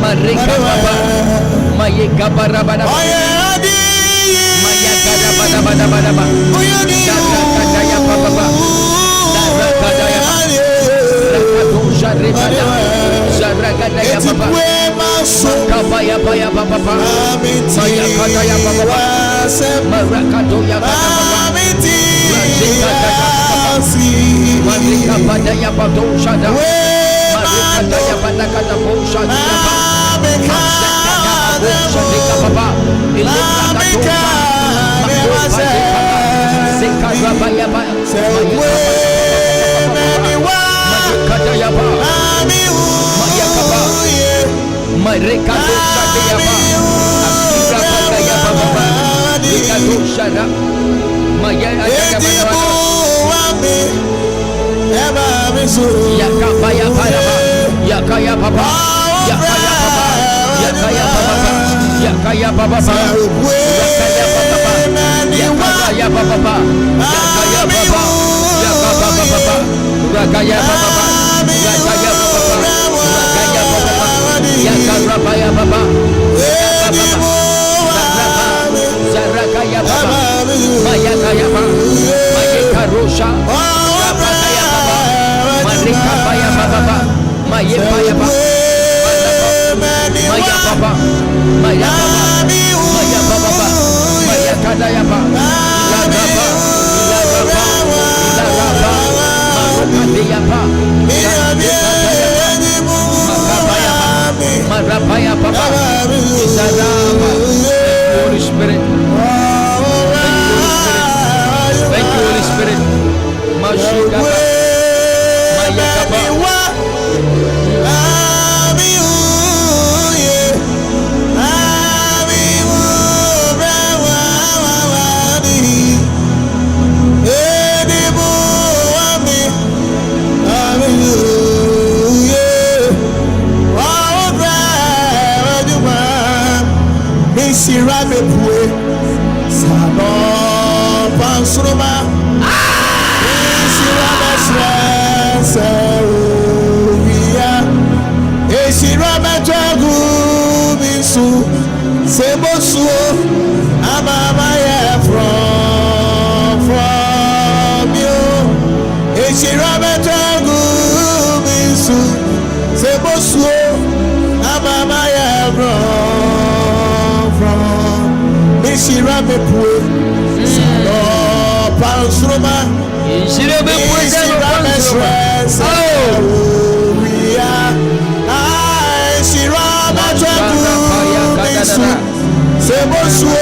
S3: Marika baba, mayeka barabada, mayaka bada bada bada bada, darakadaya baba, darakadaya baba, rakadosha rebada, darakadaya baba, makabaya baya baba, mayakadaya baba, marakadoya baba, marika badaya badosha da, marikadaya badakada bosha da. Yakaya baba, Yakaya baba, Yakaya baba, Yakaya baba, Yakaya baba, Yakaya baba, Yakaya baba, Yakaya baba, Rakaya baba, Yakarabaya baba, Zarakaya baba, Mayakaya baba, Mayakarusha, Rabakaya baba, Marikabaya baba, Mayapaya baba. Maya baba, Maya baba, Maya baba, Maya kadayaba, la raba, marukadiyaba, marabaya baba, Isarama. Holy Spirit, thank you, Holy Spirit, Mashugaba, Maya kaba. Sirame pue sano pansuruma sirame stress via sirame jagu bisu sebosu amama ya from you sirame jagu bisu sebosu amama ya Shira me pue, salo pansuruma. Shira me pue, salo pansuruma. Oh, we are. Shira me pue, sebosu,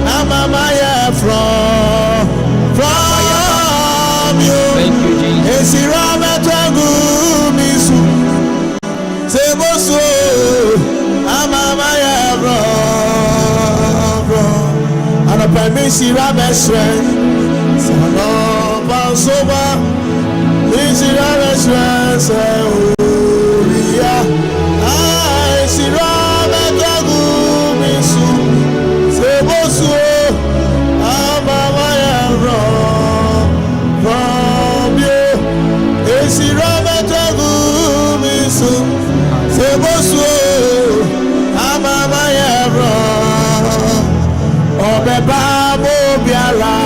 S3: amamaya from you. Thank you, Jesus. Shira me pue, sebosu, amamaya from. Permisi rabeswe sano bansoba permisi rabeswe seoria ai sirabetagu misu sebosu amama ya from
S7: Sebosu amama yero obeba mo biara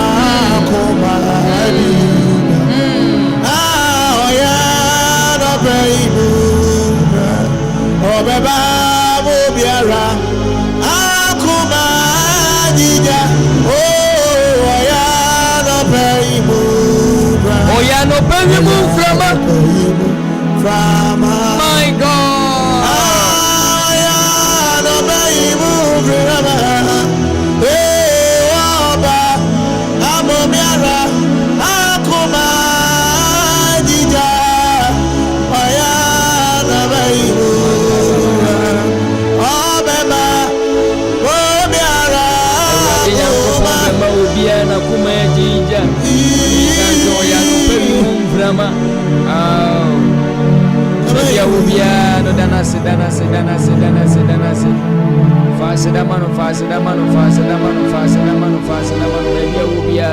S7: komadi oya no beibu obeba mo biara akomadi ja oya no beibu
S3: oya no beibu from my God.
S7: Oya no beibu from oba amomiara akomadi oya no beibu obeba obiara
S3: obiana kumedija kanjo ya pemu vrama ya obiano danase fase da mano ya obia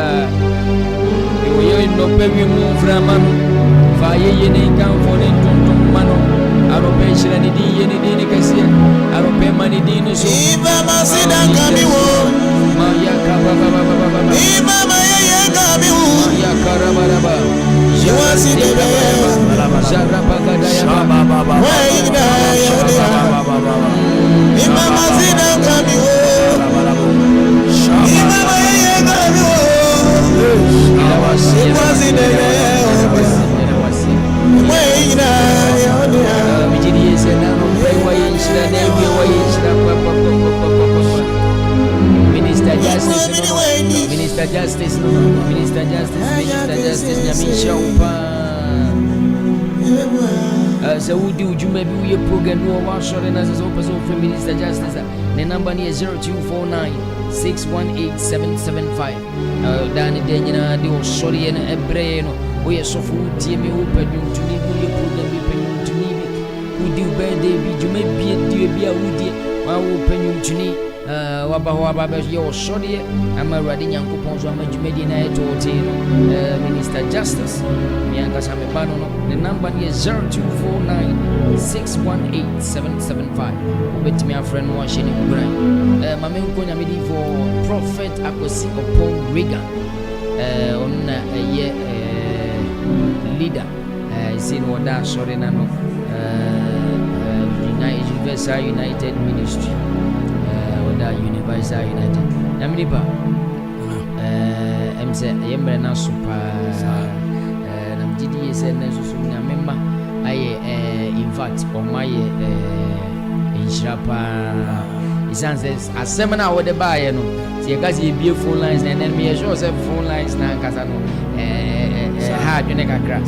S3: yo no pemu vrama fa ye ne kan fone tonton mano arope shira ni di ni kasi arope mani di no so
S7: iba masida kamiwo
S3: maya kababa
S7: iba maya kamiwo
S3: maya karaba
S7: jiwasi debe
S3: jaraba gadaya
S7: waida iba masida kamiwo iba maya kamiwo jiwasi debe waida
S3: mijidi yesena no pray wa yinshira na ewe wa yinshira Minister Justice nyamisha upa so we do you maybe we program no wa short na so person from Minister Justice the number ni 0249618775 dani de nyina de o short na ebre no we so fu tie me upa dum tuni we program bi penum tuni bi udi birthday bi jume bi die bi a udi wa wo penum tuni waba ye o short ama radi nyankopon so ama jumedi na etote Minister Justice mi anga same bano no the number is 0249618775 obetimi a friend mo ahye ni kubran mame nko nyamedi for Prophet Akosi upon Reagan on ye leader sin wada sorry na no United Ministry Universal United. Naminipa. Emse yembre na super. Nam GDA said na so na member aye in fact on my inshapa. Isan says asemana wo de bae no. Se yakazi ebie phone lines na then me sure say phone lines na kasa no ha adwene kakra.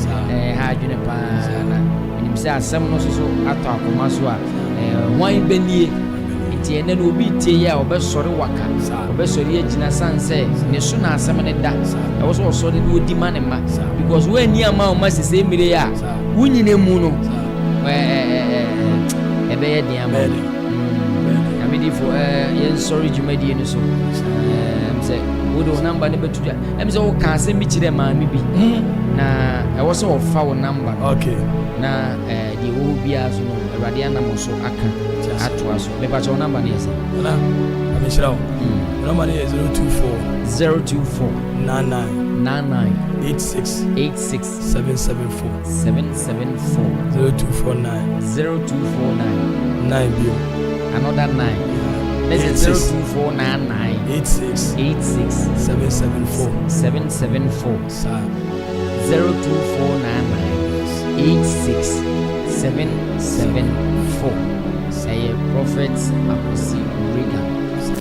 S3: Ha adwene pa na. Nim say asem no so ato akoma so a wan benie tie na no bi tie ya obesore waka obesore agina sanse ne so na asem ne da e wo so so de odi mane ma because when ni ama o ma sese mire ya wunyine mu no ebe ye dia ma amidi fo yen sorry jumadi no so say wo do number ne betuja say wo ka asem bi kire ma mi bi na e wo so fa wo number
S4: okay
S7: na di wo bia so no awade anam so aka atwa so me pa cho number ne say
S4: na amishira wo number ne 024 99 86 774 0249 9 bio
S7: another 9 this is 02499 86 774 sir 02499 86 774 say Prophet Akosi Reagan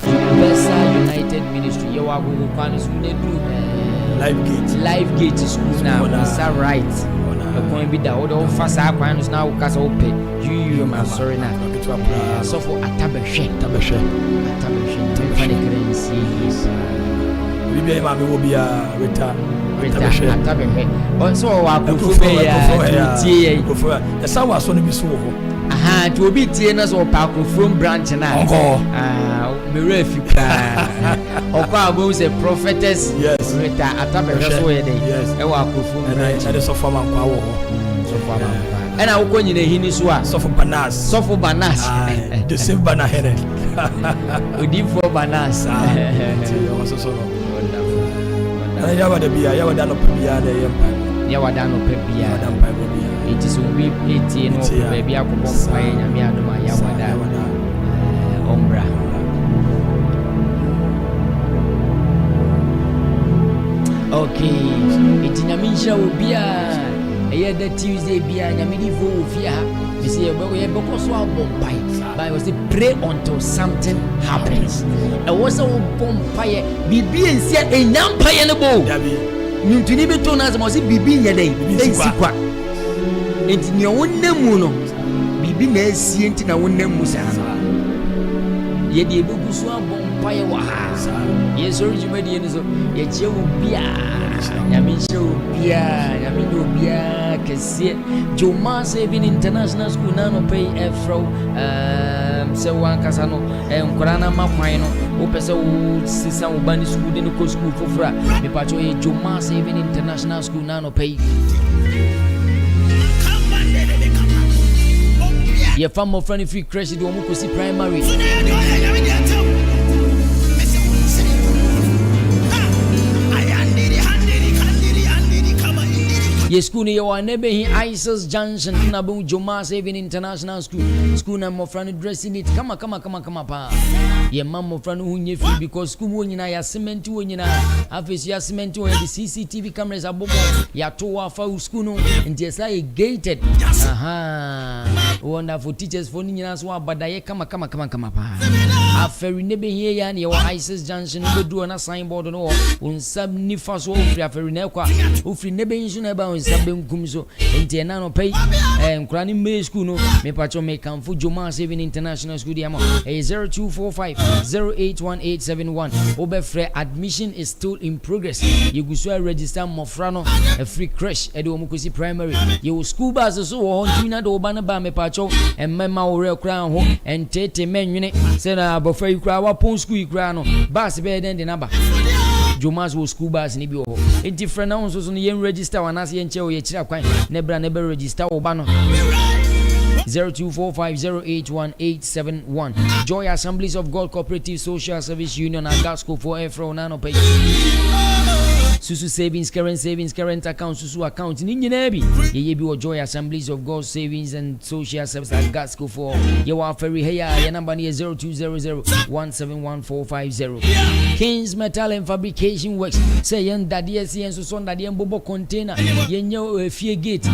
S7: Universal United Ministry you are go kwani so na do live gate school now is that right going be that all fast kwani so now kasa ope you ma sorry na so for atabehwe funny currency
S4: bibia ma me wo bia reta
S7: atabehwe so wa kufu be ya tie
S4: ya sa wa so no bi so ho
S7: aha to obi tie na so pa from branch na me refi ka okwa abo say prophetess reta atabehwe so ye dey e wa kufu
S4: branch na so form kwa wo ho
S7: so form ɛna wokɔ nyina hini so a
S4: sɔfo banas the same bana here
S7: odifo banas
S4: so ana yawa da biya yawa da no biya da yampa
S7: yawa da no biya it is we etie no baby akobɔ mpae nyame adom a yawa da ombra okay it nyame nhyira obia ɛyɛ da Tuesday bia nyame di fo ofia we say yɛbɛkɔ so abɔ mpae Bible say pray until something happens ɛwɔ sɛ wobɔ mpae biribi nsia ɛnya mpae no bo ntuni bi to na sɛ mo sɛ biribi nyɛ dɛn ɛnsi kwa enti nea wonam mu no biribi na asie nti na wonam mu saa yɛde ɛbɛgu so abɔ mpae wɔ ha yɛsɔre dwumadie no so yɛkyerɛ wo biaa nyame nhyerɛ wo biaa nyame nyɛ wo biaa kɛseɛ Joma Saving International School na nɔpɛ yi ɛfrɛ wo sɛ woankasa no nkɔraa no ma kwan no wopɛ sɛ wo sesa wo ba ne school de no kɔ school foforɔ a mepakyɛ ɔyɛ Joma Saving International School na nɔpɛ yi yɛfa mmɔfra no firi crash de wɔ mu kɔsi primary Ye school ni yawa nebe hi ISIS Junction na bu Joma Saving International School na mo friend dressing it kama pa ye mammo friend hu nye free because school mo nyina ya cement wo nyina afisi ya cement wo the CCTV cameras abobo ya to wa fa school no nti esa e gated wonderful teachers for nyina so abadaye kama pa aferi nebe hi ya na ye wa ISIS Junction bedu na signboard no unsab ni fa so ofri aferi na kwa ofri nebe nsu na ba sabe nkum so enti na no pay nkura ni me school no me pacho me kamfo Joma Saving International School dia mo 0245081871 obefre admission is still in progress you go so register mofra no a free crash e de o mukosi primary you school bus so wo ntuna de oba na ba me pacho emmema wo re kra ho entete menwene se na abofra ikra wa pon school ikra no bus be den de na ba Jomas wo school bus ni bi wo enti friend na so no yen register wana se yen che wo ye kira kwan na bra na be register wo ba no 0245081871 Joy Assemblies of God Cooperative Social Service Union Agasco for Efro Nano Pay Susu savings current account Susu account ni nyina bi ye bi wo Joy Assemblies of God Savings and Social Service Agasco for ye wa ferry here your number is 0200171450 Kings Metal and Fabrication Works say yen dadie se yen so so dadie mbobo container yen nye fie gate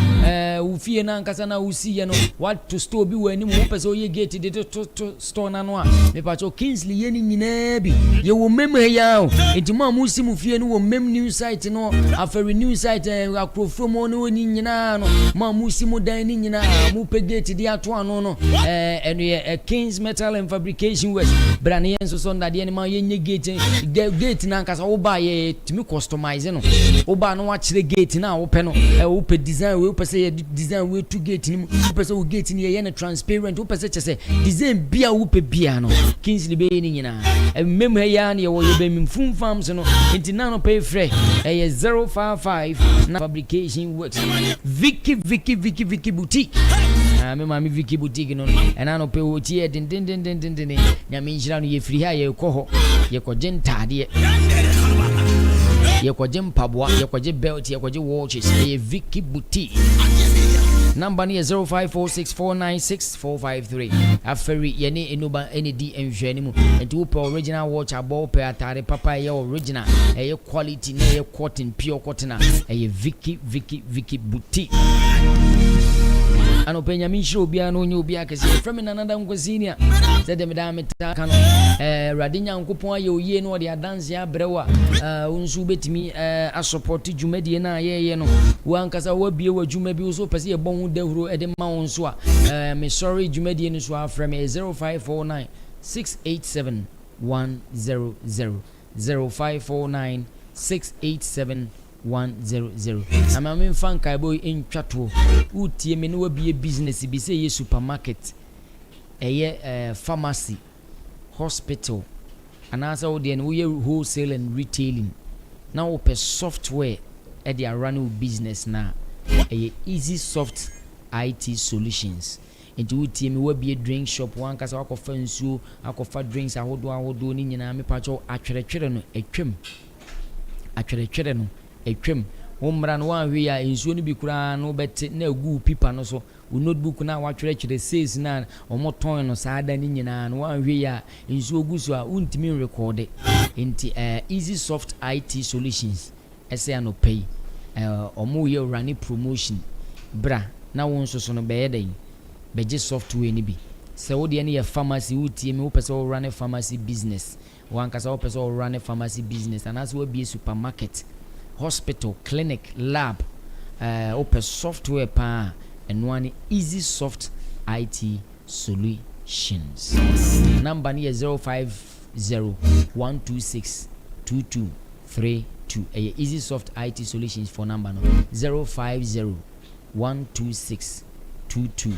S7: u fie na nkasa na usi ye no what to store bi wani mu pese ye gate de to store na no a me pa cho Kingsley yen nyina bi ye wo mem ya o enti ma mu si mu fie no wo mem new site no aferi new site akrofo mo no ni nyina no ma mu si mu dan ni nyina mu pe gate de ato ano no eno ye Kings Metal and Fabrication Works brand yen so so dadie ni ma yen nye gate na nkasa wo ba ye timi customize no wo ba no wa kire gate na wo pe no wo pe design wo pe say design we to gate ni wo pe say wo gate ni ye na transparent wo pe say chese design bia wo pe bia no Kingsley be ni nyina mem ha ya na ye wo ye be mfum farms no enti na no pay free 055 na Fabrication Works Vicky boutique me mami Vicky boutique no ena no pe wo tie den nyame njira no ye free ha ye kɔ ho ye kɔ gentade ye kɔ gempaboa ye kɔ belt ye kɔ watches ye Vicky boutique number is 0546496453 aferi ye ne enuba ene di enhwani mu enti wo pe original watch abo pe atare papa ye original ye quality na ye cotton pure cotton ye Vicky boutique ano penya minshiro bia no nyu bia kese from another ngozini said them da meta kano radinya nkopon aye oye no de dance ya brewa unsu betimi a support dwumadi na ye no wankasa wa bie wa dwuma bi so pese ye bon dahuro e de ma won so a me sorry dwumadi no so afrem 0549 687 100 0549 687 100 amame fanka boy in twato utie me no wa bie business bi say supermarket pharmacy hospital anasa wo de no we wholesale and retailing now we software e dey run business na easy soft IT Solutions. Into wotie me will be a drink shop one kasa wakofa nsuo akofa drinks ahodo ni nyina me pacho atweretwere no etwem wommra no wanhwe ya nsuo no bi kura no bete na agu pipa no so wo notebook na watweretwere says na omoton no saada ni nyina no wanhwe ya nsuo gu so a untimi record into Easy Soft IT Solutions ese ano pay omo ye running promotion bra na won so no be yeden beje software ni bi se wo de ne ye pharmacy wotie me wo pese wo run a pharmacy business wan kasa wo pese wo run a pharmacy business and as wo be supermarket hospital clinic lab open software pa and one Easy Soft IT Solutions. Number ni 0501262232. Easy Soft IT Solutions for number no 0501262232.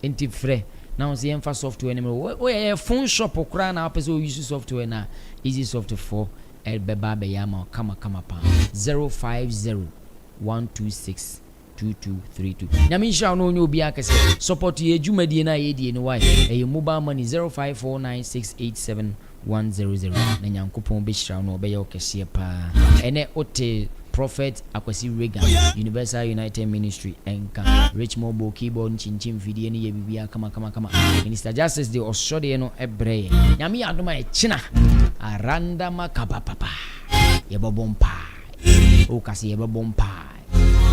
S7: Enti frɛ na on say emfa software name we phone shop okra na person use software na Easy Soft for elbeba be yama kama pa 0501262232. Nyame sha no onye obi akese support ye dwumadie na ye die no why mobile money 0549687100 na nyankopon be hira no be ye okese pa ene ote Prophet Akwasi Reagan Universal United Ministry enka Richmond Bo keyboard chinchin video ni ye bibia kama Minister Justice de Osode no ebre nyame adoma e china aranda makaba papa ye bobompa o kasi ye bobompa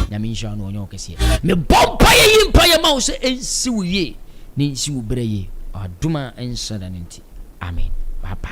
S7: nyame nsha no onyo kese me bompa ye yimpa ye ma wo se ensi wo ye ni nsi wo bre ye adoma ensa da nti amen papa.